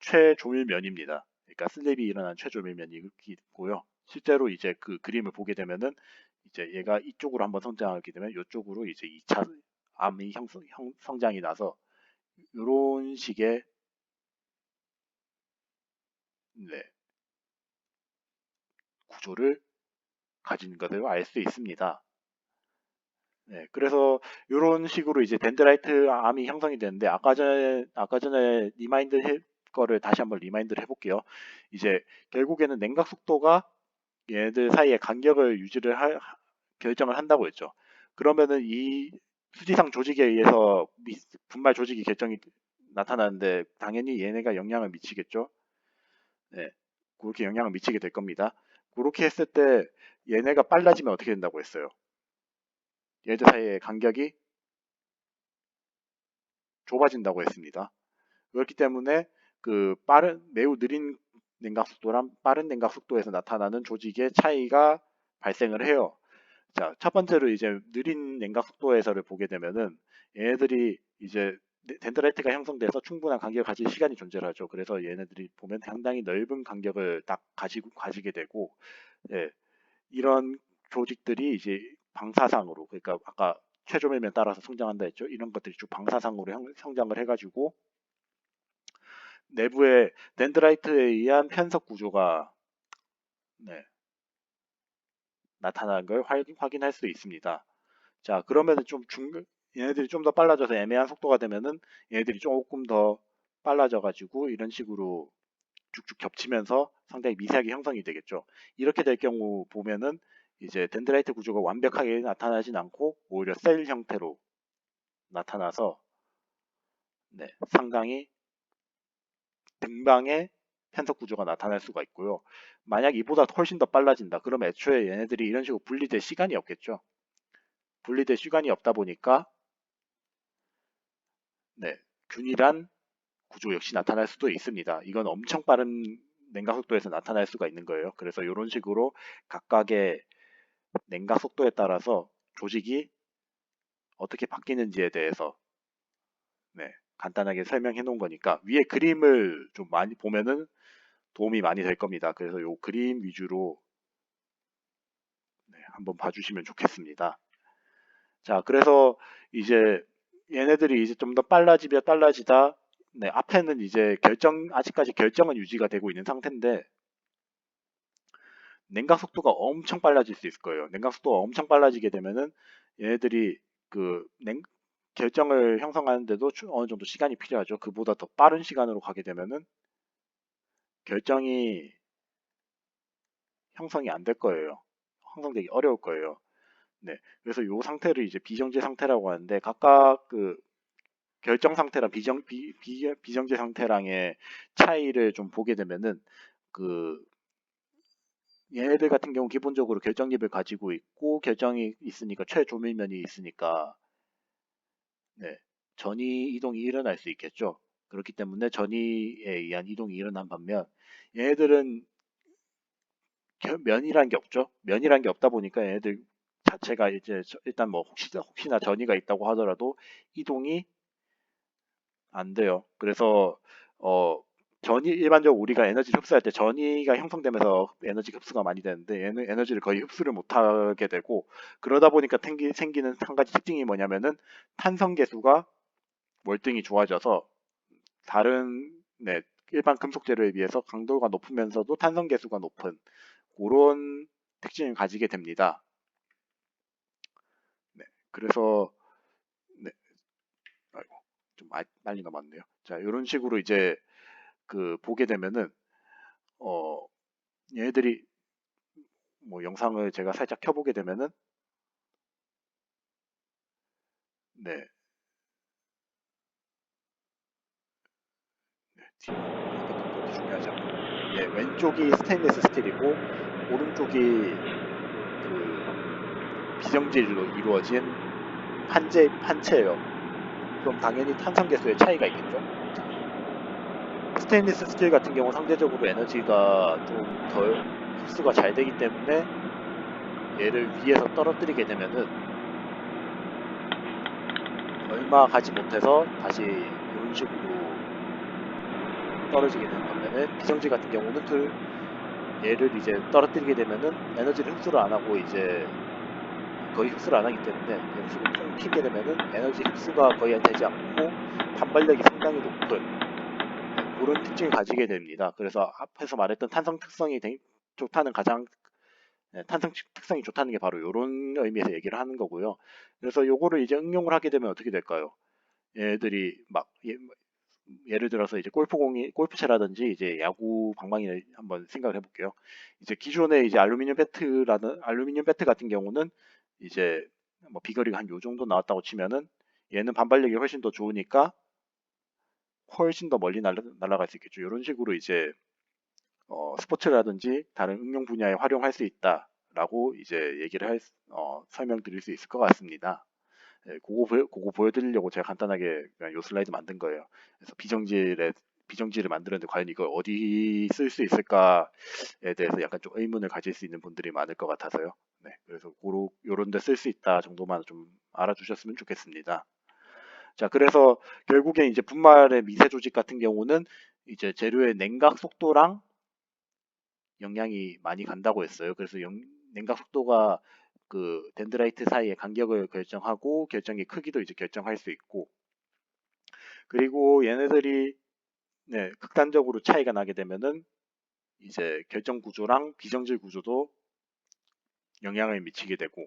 최조밀면입니다. 그러니까 슬랩이 일어난 최조밀면이 있고요. 실제로 이제 그 그림을 보게 되면은 이제 얘가 이쪽으로 한번 성장하게 되면 이쪽으로 이제 2차 암이 성장이 나서 이런 식의 네, 구조를 가진 것을 알 수 있습니다. 네, 그래서 이런 식으로 이제 덴드라이트 암이 형성이 되는데 아까 전에 리마인드 해 거를 다시 한번 리마인드를 해볼게요. 이제 결국에는 냉각 속도가 얘네들 사이의 간격을 결정을 한다고 했죠. 그러면은 이 수지상 조직에 의해서 분말 조직이 결정이 나타나는데 당연히 얘네가 영향을 미치겠죠. 네, 그렇게 영향을 미치게 될 겁니다. 그렇게 했을 때 얘네가 빨라지면 어떻게 된다고 했어요? 얘들 사이의 간격이 좁아진다고 했습니다. 그렇기 때문에 매우 느린 냉각 속도랑 빠른 냉각 속도에서 나타나는 조직의 차이가 발생을 해요. 자, 첫 번째로 이제 느린 냉각 속도에서를 보게 되면은 얘네들이 이제 덴드라이트가 형성돼서 충분한 간격을 가질 시간이 존재하죠. 그래서 얘네들이 보면 상당히 넓은 간격을 딱 가지게 되고, 예, 이런 조직들이 이제 방사상으로, 그러니까 아까 최조밀면 따라서 성장한다 했죠. 이런 것들이 쭉 방사상으로 성장을 해가지고 내부에 덴드라이트에 의한 편석 구조가 네, 나타나는 걸 확인할 수 있습니다. 자, 그러면은 얘네들이 좀 더 빨라져서 애매한 속도가 되면은 얘네들이 조금 더 빨라져가지고 이런 식으로 쭉쭉 겹치면서 상당히 미세하게 형성이 되겠죠. 이렇게 될 경우 보면은 이제 덴드라이트 구조가 완벽하게 나타나진 않고 오히려 셀 형태로 나타나서 네, 상당히 등방의 편석 구조가 나타날 수가 있고요. 만약 이보다 훨씬 더 빨라진다. 그럼 애초에 얘네들이 이런 식으로 분리될 시간이 없겠죠. 분리될 시간이 없다 보니까 네, 균일한 구조 역시 나타날 수도 있습니다. 이건 엄청 빠른 냉각 속도에서 나타날 수가 있는 거예요. 그래서 이런 식으로 각각의 냉각 속도에 따라서 조직이 어떻게 바뀌는지에 대해서 네, 간단하게 설명해 놓은 거니까 위에 그림을 좀 많이 보면은 도움이 많이 될 겁니다. 그래서 이 그림 위주로 네, 한번 봐주시면 좋겠습니다. 자, 그래서 이제 얘네들이 이제 좀 더 빨라지다. 네, 앞에는 이제 아직까지 결정은 유지가 되고 있는 상태인데 냉각 속도가 엄청 빨라질 수 있을 거예요. 냉각 속도가 엄청 빨라지게 되면은 얘네들이 그 결정을 형성하는데도 어느 정도 시간이 필요하죠. 그보다 더 빠른 시간으로 가게 되면은 결정이 형성이 안 될 거예요. 형성되기 어려울 거예요. 네. 그래서 이 상태를 이제 비정제 상태라고 하는데 각각 결정 상태랑 비정제 상태랑의 차이를 좀 보게 되면은 그 얘네들 같은 경우 기본적으로 결정립을 가지고 있고 결정이 있으니까 최조밀면이 있으니까 네, 전이 이동이 일어날 수 있겠죠. 그렇기 때문에 전이에 의한 이동이 일어난 반면 얘네들은 면이란 게 없죠. 면이란 게 없다 보니까 얘네들 자체가 이제 일단 뭐 혹시나 전이가 있다고 하더라도 이동이 안 돼요. 그래서 일반적으로 우리가 에너지를 흡수할 때 전이가 형성되면서 에너지 흡수가 많이 되는데 얘는 에너지를 거의 흡수를 못하게 되고 그러다 보니까 생기는 한 가지 특징이 뭐냐면은 탄성 계수가 월등히 좋아져서 다른 네, 일반 금속재료에 비해서 강도가 높으면서도 탄성 계수가 높은 그런 특징을 가지게 됩니다. 네, 그래서 네, 아이고, 좀 빨리 넘었네요. 자, 이런 식으로 이제 보게 되면은 어, 얘네들이 뭐 영상을 제가 살짝 켜보게 되면은 네, 뒤에 그렇게 중요하지 않고 예, 왼쪽이 스테인리스 스틸이고 오른쪽이 비정질로 이루어진 판체예요. 그럼 당연히 탄성 계수의 차이가 있겠죠. 스테인리스 스틸 같은 경우 상대적으로 에너지가 좀 덜 흡수가 잘 되기 때문에 얘를 위에서 떨어뜨리게 되면은 얼마 가지 못해서 다시 이런 식으로 떨어지게 되는 반면에 비정지 같은 경우는 얘를 이제 떨어뜨리게 되면은 에너지를 흡수를 안 하고 이제 거의 흡수를 안 하기 때문에 이런 식으로 통 튀게 되면은 에너지 흡수가 거의 되지 않고 반발력이 상당히 높은 그런 특징을 가지게 됩니다. 그래서 앞에서 말했던 탄성 특성이 좋다는 가장 탄성 특성이 좋다는 게 바로 이런 의미에서 얘기를 하는 거고요. 그래서 요거를 이제 응용을 하게 되면 어떻게 될까요? 얘들이 막 예를 들어서 이제 골프채라든지 이제 야구 방망이를 한번 생각을 해볼게요. 이제 기존의 이제 알루미늄 배트 같은 경우는 이제 뭐 비거리가 한 요 정도 나왔다고 치면은 얘는 반발력이 훨씬 더 좋으니까 훨씬 더 멀리 날아갈 수 있겠죠. 이런 식으로 이제 스포츠라든지 다른 응용 분야에 활용할 수 있다라고 이제 설명드릴 수 있을 것 같습니다. 예, 그거 보여드리려고 제가 간단하게 그냥 요 슬라이드 만든 거예요. 그래서 비정지를 만들었는데 과연 이걸 어디 쓸 수 있을까에 대해서 약간 좀 의문을 가질 수 있는 분들이 많을 것 같아서요. 네, 그래서 요런 데 쓸 수 있다 정도만 좀 알아주셨으면 좋겠습니다. 자, 그래서 결국에 이제 분말의 미세 조직 같은 경우는 이제 재료의 냉각 속도랑 영향이 많이 간다고 했어요. 그래서 냉각 속도가 그 덴드라이트 사이의 간격을 결정하고 결정의 크기도 이제 결정할 수 있고 그리고 얘네들이 네, 극단적으로 차이가 나게 되면은 이제 결정 구조랑 비정질 구조도 영향을 미치게 되고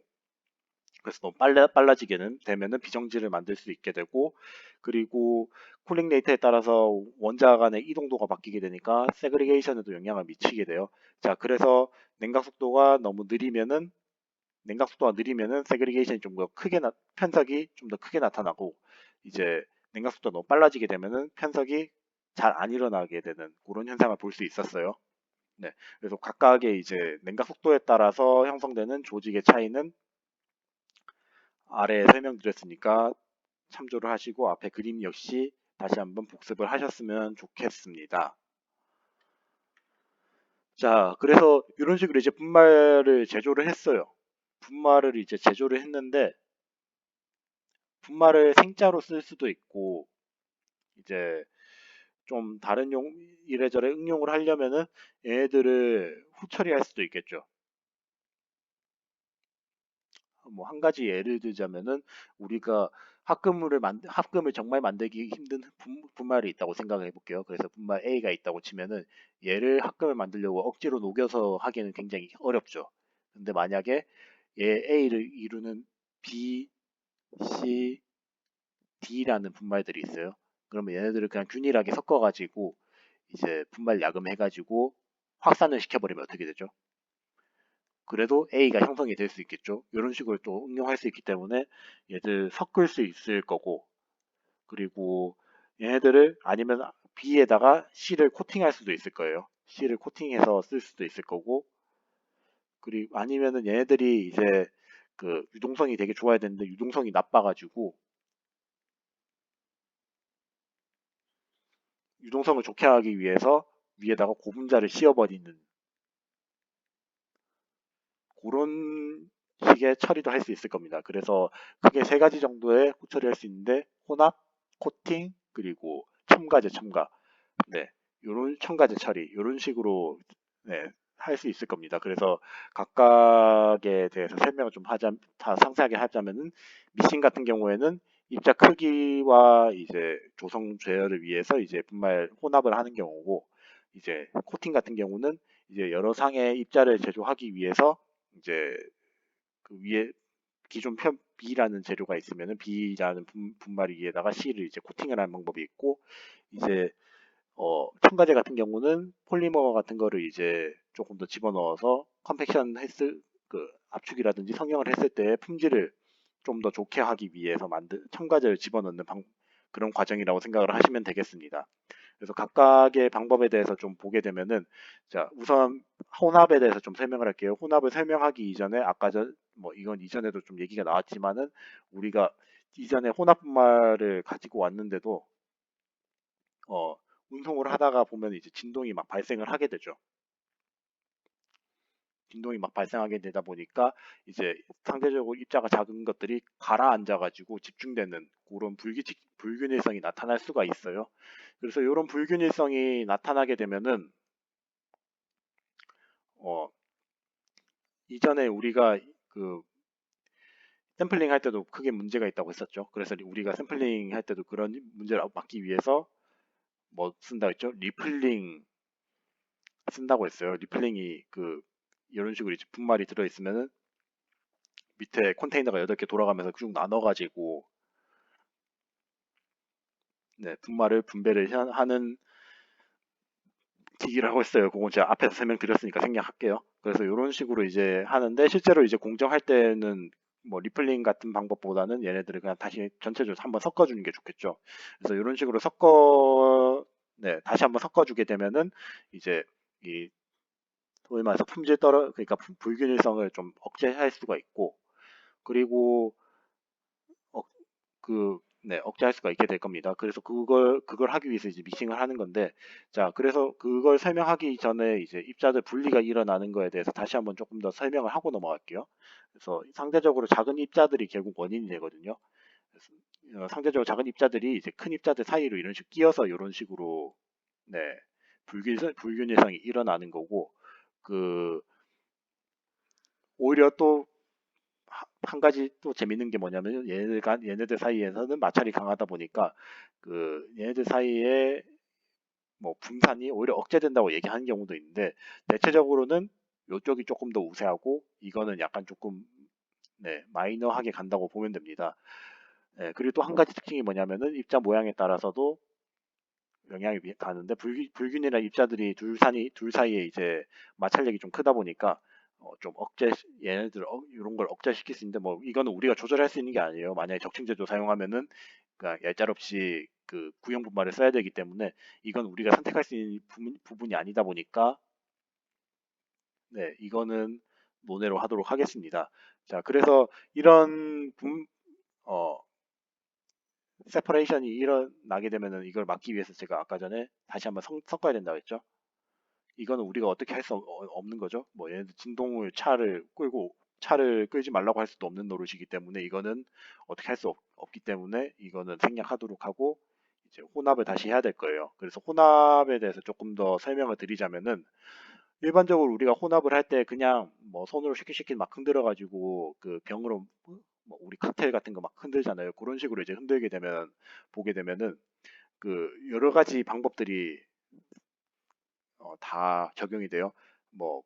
그래서 너무 빨라지게는 되면은 비정지를 만들 수 있게 되고 그리고 쿨링 레이트에 따라서 원자 간의 이동도가 바뀌게 되니까 세그리게이션에도 영향을 미치게 돼요. 자, 그래서 냉각 속도가 너무 느리면은 냉각 속도가 느리면은 세그리게이션이 좀 더 편석이 좀 더 크게 나타나고 이제 냉각 속도가 너무 빨라지게 되면은 편석이 잘 안 일어나게 되는 그런 현상을 볼 수 있었어요. 네, 그래서 각각의 이제 냉각 속도에 따라서 형성되는 조직의 차이는 아래에 설명드렸으니까 참조를 하시고 앞에 그림 역시 다시 한번 복습을 하셨으면 좋겠습니다. 자, 그래서 이런 식으로 이제 분말을 제조를 했어요. 분말을 이제 제조를 했는데 분말을 생자로 쓸 수도 있고 이제 좀 다른 이래저래 응용을 하려면은 얘네들을 후처리할 수도 있겠죠. 뭐 한 가지 예를 들자면은 우리가 합금을 정말 만들기 힘든 분말이 있다고 생각을 해볼게요. 그래서 분말 A가 있다고 치면은 얘를 합금을 만들려고 억지로 녹여서 하기는 굉장히 어렵죠. 근데 만약에 얘 A를 이루는 B, C, D라는 분말들이 있어요. 그러면 얘네들을 그냥 균일하게 섞어가지고 이제 분말 야금해가지고 확산을 시켜버리면 어떻게 되죠? 그래도 A가 형성이 될 수 있겠죠. 이런 식으로 또 응용할 수 있기 때문에 얘들 섞을 수 있을 거고 그리고 얘네들을 아니면 B에다가 C를 코팅할 수도 있을 거예요. C를 코팅해서 쓸 수도 있을 거고 그리고 아니면은 얘네들이 이제 그 유동성이 되게 좋아야 되는데 유동성이 나빠가지고 유동성을 좋게 하기 위해서 위에다가 고분자를 씌워버리는 그런 식의 처리도 할 수 있을 겁니다. 그래서 크게 세 가지 정도의 처리할 수 있는데 혼합, 코팅, 그리고 첨가. 네, 요런 첨가제 처리, 요런 식으로 네, 할 수 있을 겁니다. 그래서 각각에 대해서 설명을 좀 다 상세하게 하자면은 미신 같은 경우에는 입자 크기와 이제 조성 제어를 위해서 이제 분말 혼합을 하는 경우고 이제 코팅 같은 경우는 이제 여러 상의 입자를 제조하기 위해서 이제 그 위에 기존 B라는 재료가 있으면은 B라는 분말 위에다가 C를 이제 코팅을 하는 방법이 있고 이제 첨가제 같은 경우는 폴리머 같은 거를 이제 조금 더 집어넣어서 그 압축이라든지 성형을 했을 때 품질을 좀 더 좋게 하기 위해서 첨가제를 집어넣는 그런 과정이라고 생각을 하시면 되겠습니다. 그래서 각각의 방법에 대해서 좀 보게 되면은 자 우선 혼합에 대해서 좀 설명을 할게요. 혼합을 설명하기 이전에 뭐 이건 이전에도 좀 얘기가 나왔지만은 우리가 이전에 혼합 분말을 가지고 왔는데도 어, 운송을 하다가 보면 이제 진동이 막 발생을 하게 되죠. 진동이 막 발생하게 되다 보니까 이제 상대적으로 입자가 작은 것들이 가라앉아가지고 집중되는 그런 불균일성이 나타날 수가 있어요. 그래서 이런 불균일성이 나타나게 되면은 어, 이전에 우리가 그 샘플링 할 때도 크게 문제가 있다고 했었죠. 그래서 우리가 샘플링 할 때도 그런 문제를 막기 위해서 뭐 쓴다고 했죠? 리플링 쓴다고 했어요. 리플링이 이런 식으로 이제 분말이 들어있으면은 밑에 컨테이너가 8개 돌아가면서 쭉 나눠가지고 네, 분말을 분배를 하는 기기라고 했어요. 그건 제가 앞에서 설명드렸으니까 생략할게요. 그래서 이런 식으로 이제 하는데 실제로 이제 공정할 때는 뭐 리플링 같은 방법보다는 얘네들을 그냥 다시 전체적으로 한번 섞어주는 게 좋겠죠. 그래서 이런 식으로 네, 다시 한번 섞어주게 되면은 이제 이 소위 말해서 그러니까 불균일성을 좀 억제할 수가 있고 그리고 어, 네, 억제할 수가 있게 될 겁니다. 그래서 그걸 하기 위해서 이제 미싱을 하는 건데, 자, 그래서 그걸 설명하기 전에 이제 입자들 분리가 일어나는 거에 대해서 다시 한번 조금 더 설명을 하고 넘어갈게요. 그래서 상대적으로 작은 입자들이 결국 원인이 되거든요. 그래서 상대적으로 작은 입자들이 이제 큰 입자들 사이로 이런 식으로 끼어서 이런 식으로, 네, 불균일성이 일어나는 거고, 그, 오히려 또 한 가지 또 재밌는 게 뭐냐면 얘네들 사이에서는 마찰이 강하다 보니까 얘네들 사이에 뭐 분산이 오히려 억제된다고 얘기하는 경우도 있는데 대체적으로는 이쪽이 조금 더 우세하고 이거는 약간 조금 네, 마이너하게 간다고 보면 됩니다. 네, 그리고 또 한 가지 특징이 뭐냐면은 입자 모양에 따라서도 영향이 가는데 불균이나 입자들이 둘 사이에 이제 마찰력이 좀 크다 보니까 좀 얘네들 이런 걸 억제시킬 수 있는데 뭐 이거는 우리가 조절할 수 있는 게 아니에요. 만약에 적층제조 사용하면은 그러니까 얄짤없이 구형 분말을 써야 되기 때문에 이건 우리가 선택할 수 있는 부분이 아니다 보니까 네 이거는 논외로 하도록 하겠습니다. 자 그래서 이런 어, 세퍼레이션이 일어나게 되면은 이걸 막기 위해서 제가 아까 전에 다시 한번 섞어야 된다고 했죠. 이거는 우리가 어떻게 할 수 없는 거죠. 뭐 예를 들어 진동을 차를 끌지 말라고 할 수도 없는 노릇이기 때문에 이거는 어떻게 할 수 없기 때문에 이거는 생략하도록 하고 이제 혼합을 다시 해야 될 거예요. 그래서 혼합에 대해서 조금 더 설명을 드리자면은 일반적으로 우리가 혼합을 할 때 그냥 뭐 손으로 쉐킷쉐킷 막 흔들어 가지고 그 병으로 뭐 우리 칵테일 같은 거 막 흔들잖아요. 그런 식으로 이제 흔들게 되면 보게 되면은 여러 가지 방법들이 다 적용이 돼요. 뭐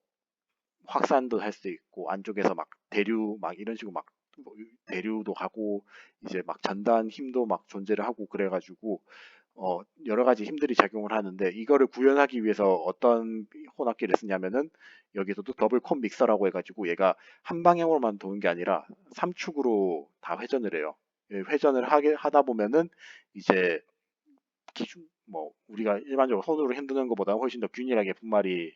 확산도 할 수 있고 안쪽에서 막 대류 막 이런 식으로 뭐 대류도 가고 이제 막 전단 힘도 막 존재를 하고 그래가지고 여러 가지 힘들이 작용을 하는데 이거를 구현하기 위해서 어떤 혼합기를 쓰냐면은 여기서도 더블 콘 믹서라고 해가지고 얘가 한 방향으로만 도는 게 아니라 3축으로 다 회전을 해요. 회전을 하다 보면은 이제 뭐 우리가 일반적으로 손으로 흔드는 것보다 훨씬 더 균일하게 분말이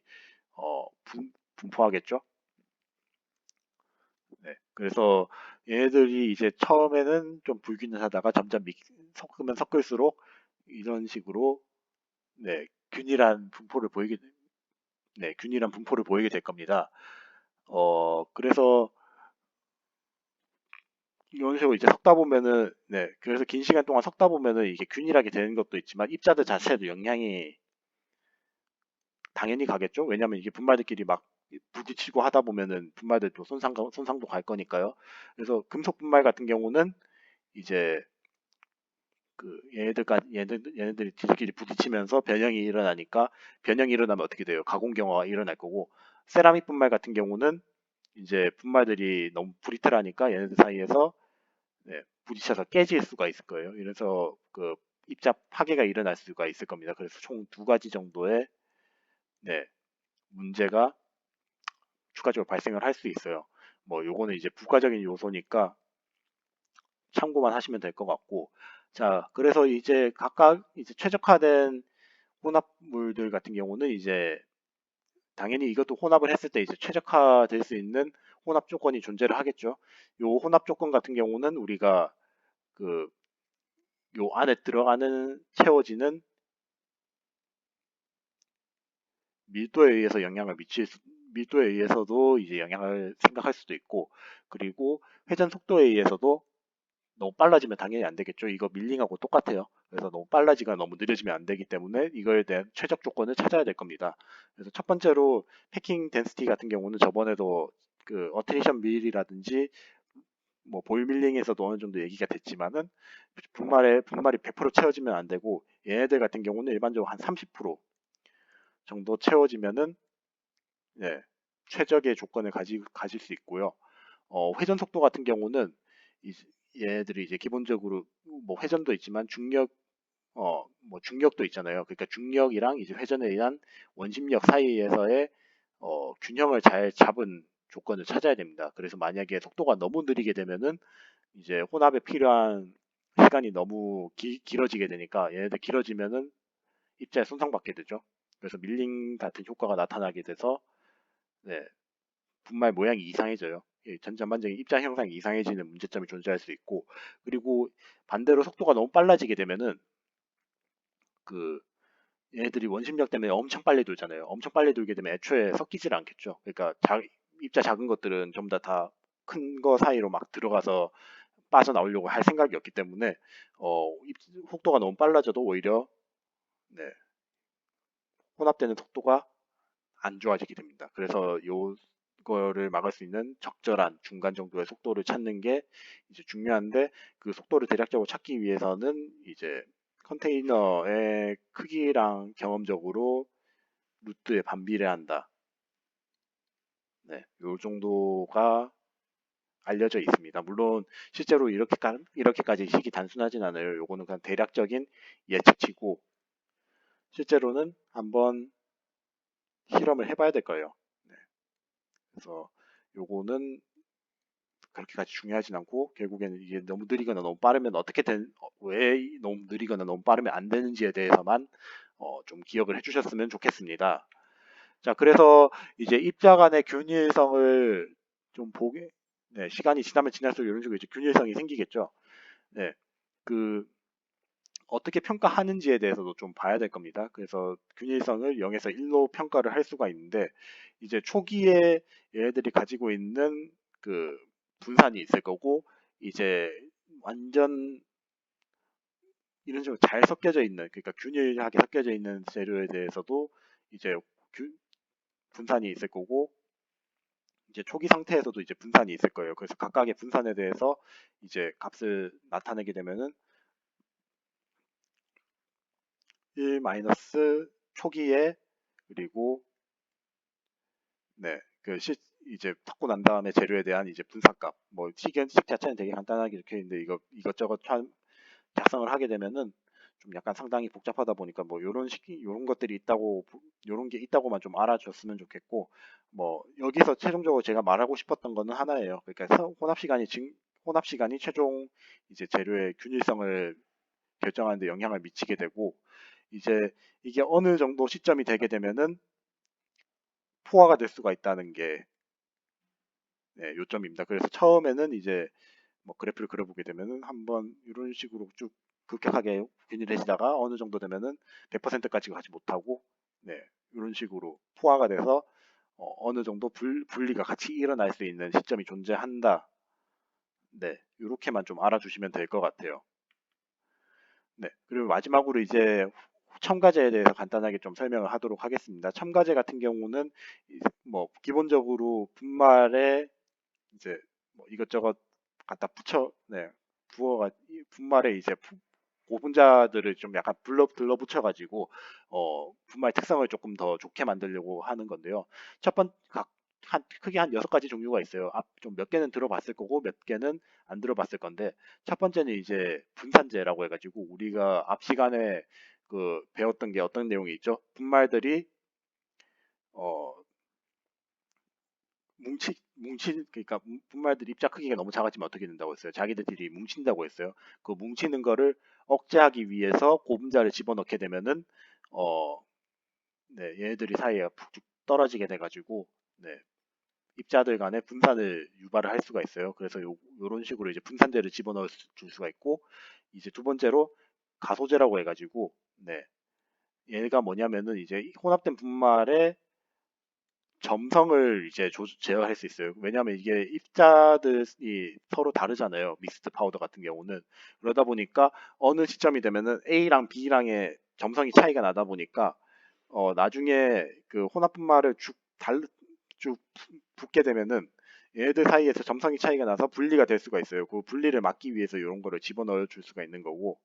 분포하겠죠. 네. 그래서 얘네들이 이제 처음에는 좀 불균일하다가 점점 섞으면 섞을수록 이런 식으로 네, 균일한 분포를 보이게 될 겁니다. 그래서 이런 식으로 이제 섞다 보면은 네, 그래서 긴 시간 동안 섞다 보면은 이게 균일하게 되는 것도 있지만 입자들 자체도 영향이 당연히 가겠죠. 왜냐하면 이게 분말들끼리 막 부딪히고 하다 보면은 분말들도 손상도 갈 거니까요. 그래서 금속 분말 같은 경우는 이제 얘네들이 지들끼리 부딪히면서 변형이 일어나니까 변형이 일어나면 어떻게 돼요? 가공 경화가 일어날 거고 세라믹 분말 같은 경우는 이제 분말들이 너무 브리틀하니까 얘네들 사이에서 네, 부딪혀서 깨질 수가 있을 거예요. 이래서 입자 파괴가 일어날 수가 있을 겁니다. 그래서 총 두 가지 정도의 네, 문제가 추가적으로 발생을 할 수 있어요. 뭐 요거는 이제 부가적인 요소니까 참고만 하시면 될 것 같고 자 그래서 이제 각각 이제 최적화된 혼합물들 같은 경우는 이제 당연히 이것도 혼합을 했을 때 이제 최적화될 수 있는 혼합 조건이 존재를 하겠죠. 요 혼합 조건 같은 경우는 우리가 그 요 안에 들어가는 채워지는 밀도에 의해서 밀도에 의해서도 이제 영향을 생각할 수도 있고 그리고 회전 속도에 의해서도 너무 빨라지면 당연히 안 되겠죠. 이거 밀링하고 똑같아요. 그래서 너무 빨라지거나 너무 느려지면 안 되기 때문에 이거에 대한 최적 조건을 찾아야 될 겁니다. 그래서 첫 번째로 패킹 덴시티 같은 경우는 저번에도 어테이션 밀이라든지 뭐 보일 밀링에서도 어느 정도 얘기가 됐지만은 분말이 100% 채워지면 안 되고 얘네들 같은 경우는 일반적으로 한 30% 정도 채워지면은 예, 최적의 조건을 가질 수 있고요. 회전 속도 같은 경우는 얘네들이 이제 기본적으로 뭐 회전도 있지만 뭐 중력도 있잖아요. 그러니까 중력이랑 이제 회전에 의한 원심력 사이에서의 균형을 잘 잡은 조건을 찾아야 됩니다. 그래서 만약에 속도가 너무 느리게 되면은 이제 혼합에 필요한 시간이 너무 길어지게 되니까 얘네들 길어지면은 입자에 손상받게 되죠. 그래서 밀링 같은 효과가 나타나게 돼서 네, 분말 모양이 이상해져요. 예, 전반적인 입자 형상이 이상해지는 문제점이 존재할 수 있고 그리고 반대로 속도가 너무 빨라지게 되면은 그 얘네들이 원심력 때문에 엄청 빨리 돌잖아요. 엄청 빨리 돌게 되면 애초에 섞이질 않겠죠. 그러니까 입자 작은 것들은 전부 다 큰 거 사이로 막 들어가서 빠져나오려고 할 생각이 없기 때문에 속도가 너무 빨라져도 오히려 네, 혼합되는 속도가 안 좋아지게 됩니다. 그래서 요거를 막을 수 있는 적절한 중간 정도의 속도를 찾는 게 이제 중요한데 그 속도를 대략적으로 찾기 위해서는 이제 컨테이너의 크기랑 경험적으로 루트에 반비례한다. 네, 요 정도가 알려져 있습니다. 물론 실제로 이렇게까지 식이 단순하진 않아요. 요거는 그냥 대략적인 예측치고 실제로는 한번 실험을 해봐야 될 거예요. 네, 그래서 요거는 그렇게까지 중요하진 않고 결국에는 이게 너무 느리거나 너무 빠르면 왜 너무 느리거나 너무 빠르면 안 되는지에 대해서만 좀 기억을 해주셨으면 좋겠습니다. 자, 그래서 이제 입자 간의 균일성을 좀 보게, 네, 시간이 지나면 지날수록 이런 식으로 이제 균일성이 생기겠죠. 네, 그 어떻게 평가하는지에 대해서도 좀 봐야 될 겁니다. 그래서 균일성을 0에서 1로 평가를 할 수가 있는데 이제 초기에 얘네들이 가지고 있는 그 분산이 있을 거고 이제 완전 이런 식으로 잘 섞여져 있는 그러니까 균일하게 섞여져 있는 재료에 대해서도 이제 분산이 있을 거고 이제 초기 상태에서도 이제 분산이 있을 거예요. 그래서 각각의 분산에 대해서 이제 값을 나타내게 되면은 1 마이너스 초기에 그리고 네, 이제 섞고 난 다음에 재료에 대한 이제 분산값 뭐 식 자체는 되게 간단하게 적혀 있는데 이것저것 작성을 하게 되면은 좀 약간 상당히 복잡하다 보니까 뭐 요런 것들이 있다고 요런 게 있다고만 좀 알아줬으면 좋겠고 뭐 여기서 최종적으로 제가 말하고 싶었던 거는 하나예요. 그러니까 혼합 시간이 최종 이제 재료의 균일성을 결정하는 데 영향을 미치게 되고 이제 이게 어느 정도 시점이 되게 되면은 포화가 될 수가 있다는 게 네, 요점입니다. 그래서 처음에는 이제 뭐 그래프를 그려보게 되면은 한번 이런 식으로 쭉 급격하게 균일해지다가 어느 정도 되면은 100%까지 가지 못하고 네, 이런 식으로 포화가 돼서 어느 정도 분리가 같이 일어날 수 있는 시점이 존재한다. 네, 이렇게만 좀 알아주시면 될 것 같아요. 네, 그리고 마지막으로 이제 첨가제에 대해서 간단하게 좀 설명을 하도록 하겠습니다. 첨가제 같은 경우는 뭐 기본적으로 분말에 이제 뭐 이것저것 갖다 부어가 분말에 이제 고분자들을 좀 약간 들러붙여 가지고 분말 특성을 조금 더 좋게 만들려고 하는 건데요. 첫 번, 크게 한 6가지 종류가 있어요. 좀 몇 개는 들어봤을 거고 몇 개는 안 들어봤을 건데 첫 번째는 이제 분산제라고 해가지고 우리가 앞 시간에 그 배웠던 게 어떤 내용이 있죠? 분말들이 어, 그러니까 분말들이 입자 크기가 너무 작아지면 어떻게 된다고 했어요? 자기들끼리 뭉친다고 했어요. 그 뭉치는 거를 억제하기 위해서 고분자를 집어넣게 되면은 어, 네, 얘네들이 사이에 푹쭉 떨어지게 돼가지고 네, 입자들 간의 분산을 유발을 할 수가 있어요. 그래서 요런 식으로 이제 분산제를 집어넣을 줄 수가 있고 이제 두 번째로 가소제라고 해가지고 네, 얘가 뭐냐면은 이제 혼합된 분말에 점성을 이제 제어할 수 있어요. 왜냐하면 이게 입자들이 서로 다르잖아요. 믹스드 파우더 같은 경우는 그러다 보니까 어느 시점이 되면은 A랑 B랑의 점성이 차이가 나다 보니까 나중에 그 혼합 분말을 쭉 붓게 되면은 얘네들 사이에서 점성이 차이가 나서 분리가 될 수가 있어요. 그 분리를 막기 위해서 이런 거를 집어넣어 줄 수가 있는 거고.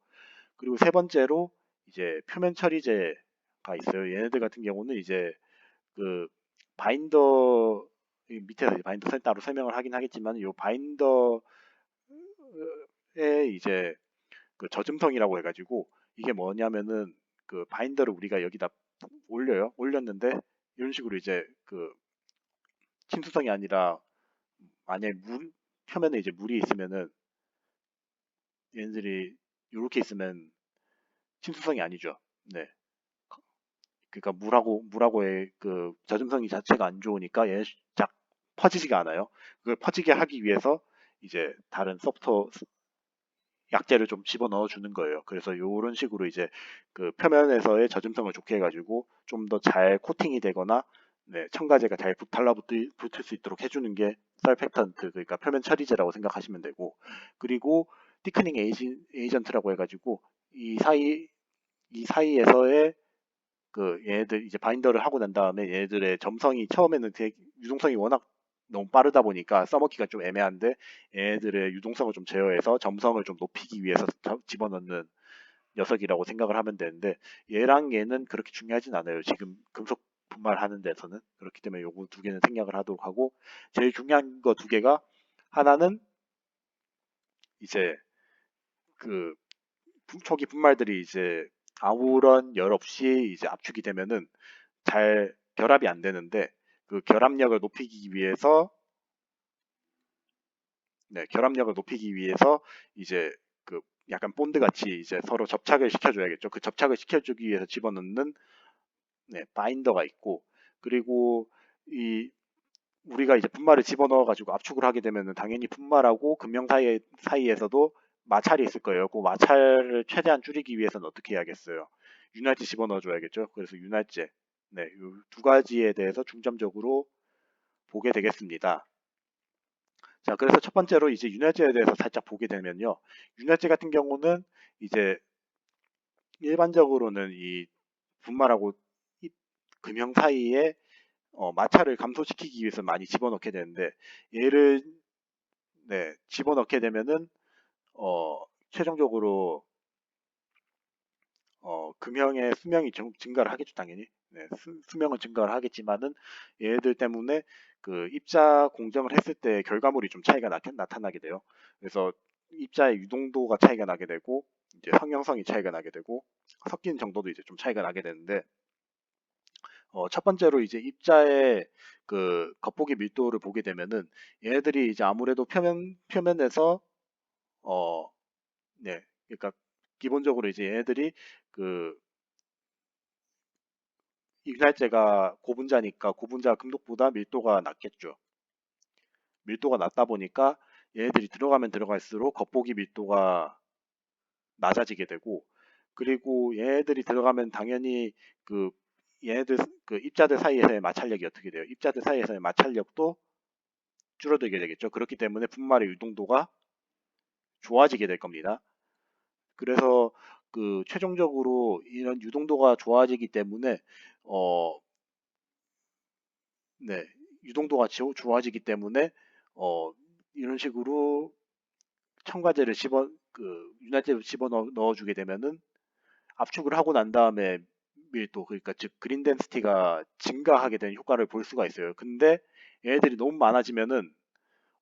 그리고 세 번째로 이제 표면 처리제가 있어요. 얘네들 같은 경우는 이제 그 바인더 밑에서 바인더 따로 설명을 하긴 하겠지만 이 바인더에 이제 그 저점성이라고 해가지고 이게 뭐냐면은 그 바인더를 우리가 여기다 올려요. 올렸는데 이런 식으로 이제 그 침투성이 아니라 만약에 표면에 이제 물이 있으면은 얘네들이 이렇게 있으면 침투성이 아니죠. 네. 그러니까 물하고의 그 저점성이 자체가 안 좋으니까 얘 쫙 퍼지지가 않아요. 그걸 퍼지게 하기 위해서 이제 다른 소프트 약재를 좀 집어넣어 주는 거예요. 그래서 이런 식으로 이제 그 표면에서의 젖음성을 좋게 해가지고 좀 더 잘 코팅이 되거나 네, 첨가제가 잘 붙을 수 있도록 해주는 게 설펙턴트 그러니까 표면 처리제라고 생각하시면 되고 그리고 티크닝 에이전트라고 해가지고 이 사이 이 사이에서의 그 얘네들 이제 바인더를 하고 난 다음에 얘네들의 점성이 처음에는 되게 유동성이 워낙 너무 빠르다 보니까 써먹기가 좀 애매한데 얘네들의 유동성을 좀 제어해서 점성을 좀 높이기 위해서 집어넣는 녀석이라고 생각을 하면 되는데 얘랑 얘는 그렇게 중요하진 않아요. 지금 금속 분말하는 데서는 그렇기 때문에 요거 두 개는 생략을 하도록 하고 제일 중요한 거 두 개가 하나는 이제 그 초기 분말들이 이제 아무런 열 없이 이제 압축이 되면은 잘 결합이 안 되는데 그 결합력을 높이기 위해서 네, 결합력을 높이기 위해서 이제 그 약간 본드 같이 이제 서로 접착을 시켜줘야겠죠. 그 접착을 시켜주기 위해서 집어넣는 네, 바인더가 있고 그리고 이 우리가 이제 분말을 집어넣어 가지고 압축을 하게 되면은 당연히 분말하고 금형 사이에서도 마찰이 있을 거예요. 그 마찰을 최대한 줄이기 위해서는 어떻게 해야겠어요? 윤활제 집어넣어 줘야겠죠. 그래서 윤활제 네, 이 두 가지에 대해서 중점적으로 보게 되겠습니다. 자, 그래서 첫 번째로 이제 윤활제에 대해서 살짝 보게 되면요. 윤활제 같은 경우는 이제 일반적으로는 이 분말하고 이 금형 사이에 마찰을 감소시키기 위해서 많이 집어넣게 되는데 얘를 네, 집어넣게 되면은 최종적으로 금형의 수명이 증가를 하겠죠, 당연히. 네, 수명은 증가를 하겠지만은 얘들 때문에 그 입자 공정을 했을 때 결과물이 좀 차이가 나타나게 돼요. 그래서 입자의 유동도가 차이가 나게 되고 이제 성형성이 차이가 나게 되고 섞이는 정도도 이제 좀 차이가 나게 되는데 첫 번째로 이제 입자의 그 겉보기 밀도를 보게 되면은 얘네들이 이제 아무래도 표면에서 어, 네, 그러니까 기본적으로 이제 얘네들이 그 이날제가 고분자니까 고분자 금속보다 밀도가 낮겠죠. 밀도가 낮다 보니까 얘네들이 들어가면 들어갈수록 겉보기 밀도가 낮아지게 되고 그리고 얘네들이 들어가면 당연히 그 얘네들 그 입자들 사이에서의 마찰력이 어떻게 돼요? 입자들 사이에서의 마찰력도 줄어들게 되겠죠. 그렇기 때문에 분말의 유동도가 좋아지게 될 겁니다. 그래서 그 최종적으로 이런 유동도가 좋아지기 때문에 어, 네, 유동도가 좋아지기 때문에 어, 이런 식으로 첨가제를 윤활제를 집어 넣어주게 되면은 압축을 하고 난 다음에 밀도 그러니까 즉 그린 덴시티가 증가하게 되는 효과를 볼 수가 있어요. 근데 얘네들이 너무 많아지면은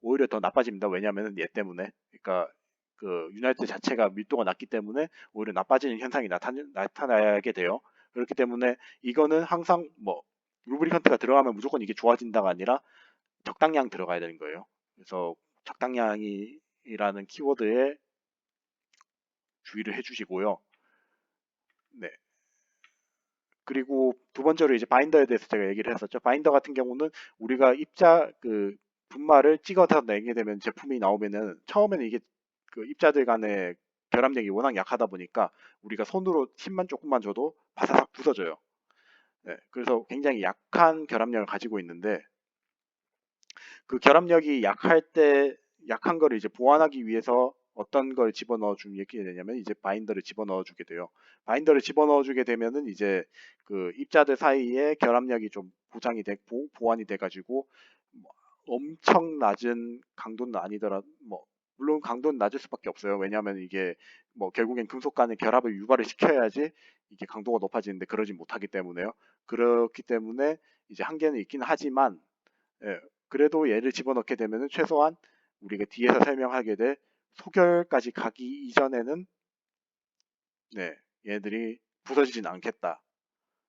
오히려 더 나빠집니다. 왜냐하면 얘 때문에 그러니까 그 윤활제 자체가 밀도가 낮기 때문에 오히려 나빠지는 현상이 나타나게 돼요. 그렇기 때문에 이거는 항상 뭐 루브리컨트가 들어가면 무조건 이게 좋아진다가 아니라 적당량 들어가야 되는 거예요. 그래서 적당량이라는 키워드에 주의를 해주시고요. 네. 그리고 두 번째로 이제 바인더에 대해서 제가 얘기를 했었죠. 바인더 같은 경우는 우리가 입자 그 분말을 찍어서 내게 되면 제품이 나오면은 처음에는 이게 그 입자들 간의 결합력이 워낙 약하다 보니까 우리가 손으로 힘만 조금만 줘도 바사삭 부서져요. 네, 그래서 굉장히 약한 결합력을 가지고 있는데 그 결합력이 약한 거를 이제 보완하기 위해서 어떤 걸 집어넣어 주게 되냐면 이제 바인더를 집어넣어 주게 돼요. 바인더를 집어넣어 주게 되면은 이제 그 입자들 사이에 결합력이 좀 보완이 돼 가지고 엄청 낮은 강도는 아니더라, 뭐, 물론 강도는 낮을 수밖에 없어요. 왜냐하면 이게 뭐 결국엔 금속 간의 결합을 유발을 시켜야지 이게 강도가 높아지는데 그러지 못하기 때문에요. 그렇기 때문에 이제 한계는 있긴 하지만, 예, 그래도 얘를 집어넣게 되면은 최소한 우리가 뒤에서 설명하게 될 소결까지 가기 이전에는, 네, 얘들이 부서지진 않겠다.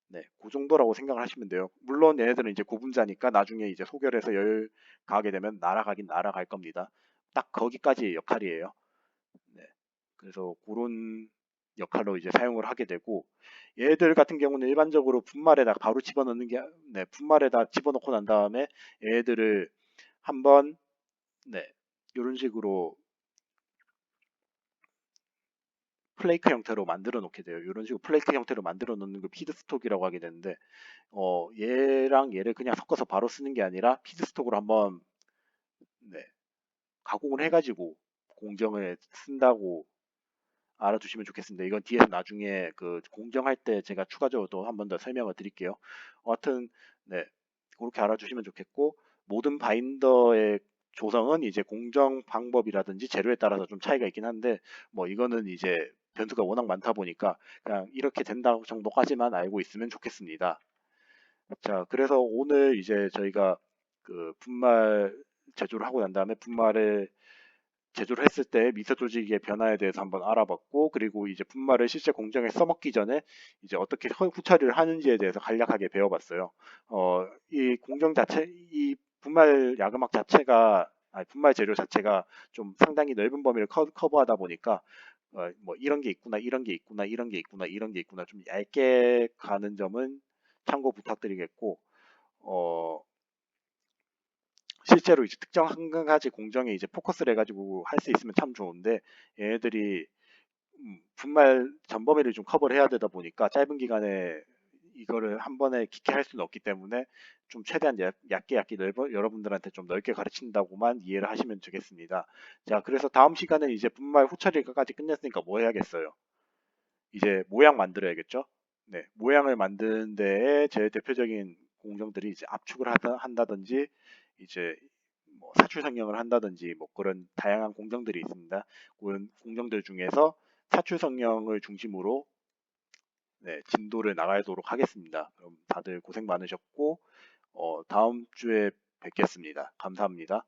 네, 그 정도라고 생각을 하시면 돼요. 물론 얘네들은 이제 고분자니까 나중에 이제 소결해서 열 가게 되면 날아가긴 날아갈 겁니다. 딱 거기까지의 역할이에요. 네, 그래서 그런 역할로 이제 사용을 하게 되고, 얘들 같은 경우는 일반적으로 분말에다 바로 집어넣는 게, 네, 분말에다 집어넣고 난 다음에 얘들을 한번, 네, 이런 식으로 플레이크 형태로 만들어 놓게 돼요. 이런 식으로 플레이크 형태로 만들어 놓는 걸 피드스톡이라고 하게 되는데, 얘랑 얘를 그냥 섞어서 바로 쓰는 게 아니라 피드스톡으로 한번, 네, 가공을 해가지고 공정을 쓴다고 알아두시면 좋겠습니다. 이건 뒤에서 나중에 그 공정할 때 제가 추가적으로 또 한 번 더 설명을 드릴게요. 하여튼, 네, 그렇게 알아주시면 좋겠고, 모든 바인더의 조성은 이제 공정 방법이라든지 재료에 따라서 좀 차이가 있긴 한데, 뭐 이거는 이제 변수가 워낙 많다 보니까 그냥 이렇게 된다 정도까지만 알고 있으면 좋겠습니다. 자, 그래서 오늘 이제 저희가 그 분말 제조를 하고 난 다음에 분말을 제조를 했을 때 미세 조직의 변화에 대해서 한번 알아봤고, 그리고 이제 분말을 실제 공정에 써먹기 전에 이제 어떻게 후처리를 하는지에 대해서 간략하게 배워봤어요. 이 공정 자체, 이 분말 야금막 자체가, 아니, 분말 재료 자체가 좀 상당히 넓은 범위를 커버하다 보니까, 뭐 이런 게 있구나, 이런 게 있구나, 이런 게 있구나, 이런 게 있구나, 좀 얇게 가는 점은 참고 부탁드리겠고, 어, 실제로 이제 특정 한 가지 공정에 이제 포커스를 해가지고 할 수 있으면 참 좋은데, 얘네들이 분말 전범위를 좀 커버를 해야 되다 보니까 짧은 기간에 이거를 한 번에 깊게 할 수는 없기 때문에 좀 최대한 얇게 여러분들한테 좀 넓게 가르친다고만 이해를 하시면 되겠습니다. 자, 그래서 다음 시간에 이제 분말 후처리까지 끝냈으니까 뭐 해야겠어요? 이제 모양 만들어야겠죠? 네, 모양을 만드는 데에 제일 대표적인 공정들이 이제 압축을 한다든지, 이제 뭐 사출 성형을 한다든지, 뭐 그런 다양한 공정들이 있습니다. 그런 공정들 중에서 사출 성형을 중심으로, 네, 진도를 나가도록 하겠습니다. 그럼 다들 고생 많으셨고, 다음 주에 뵙겠습니다. 감사합니다.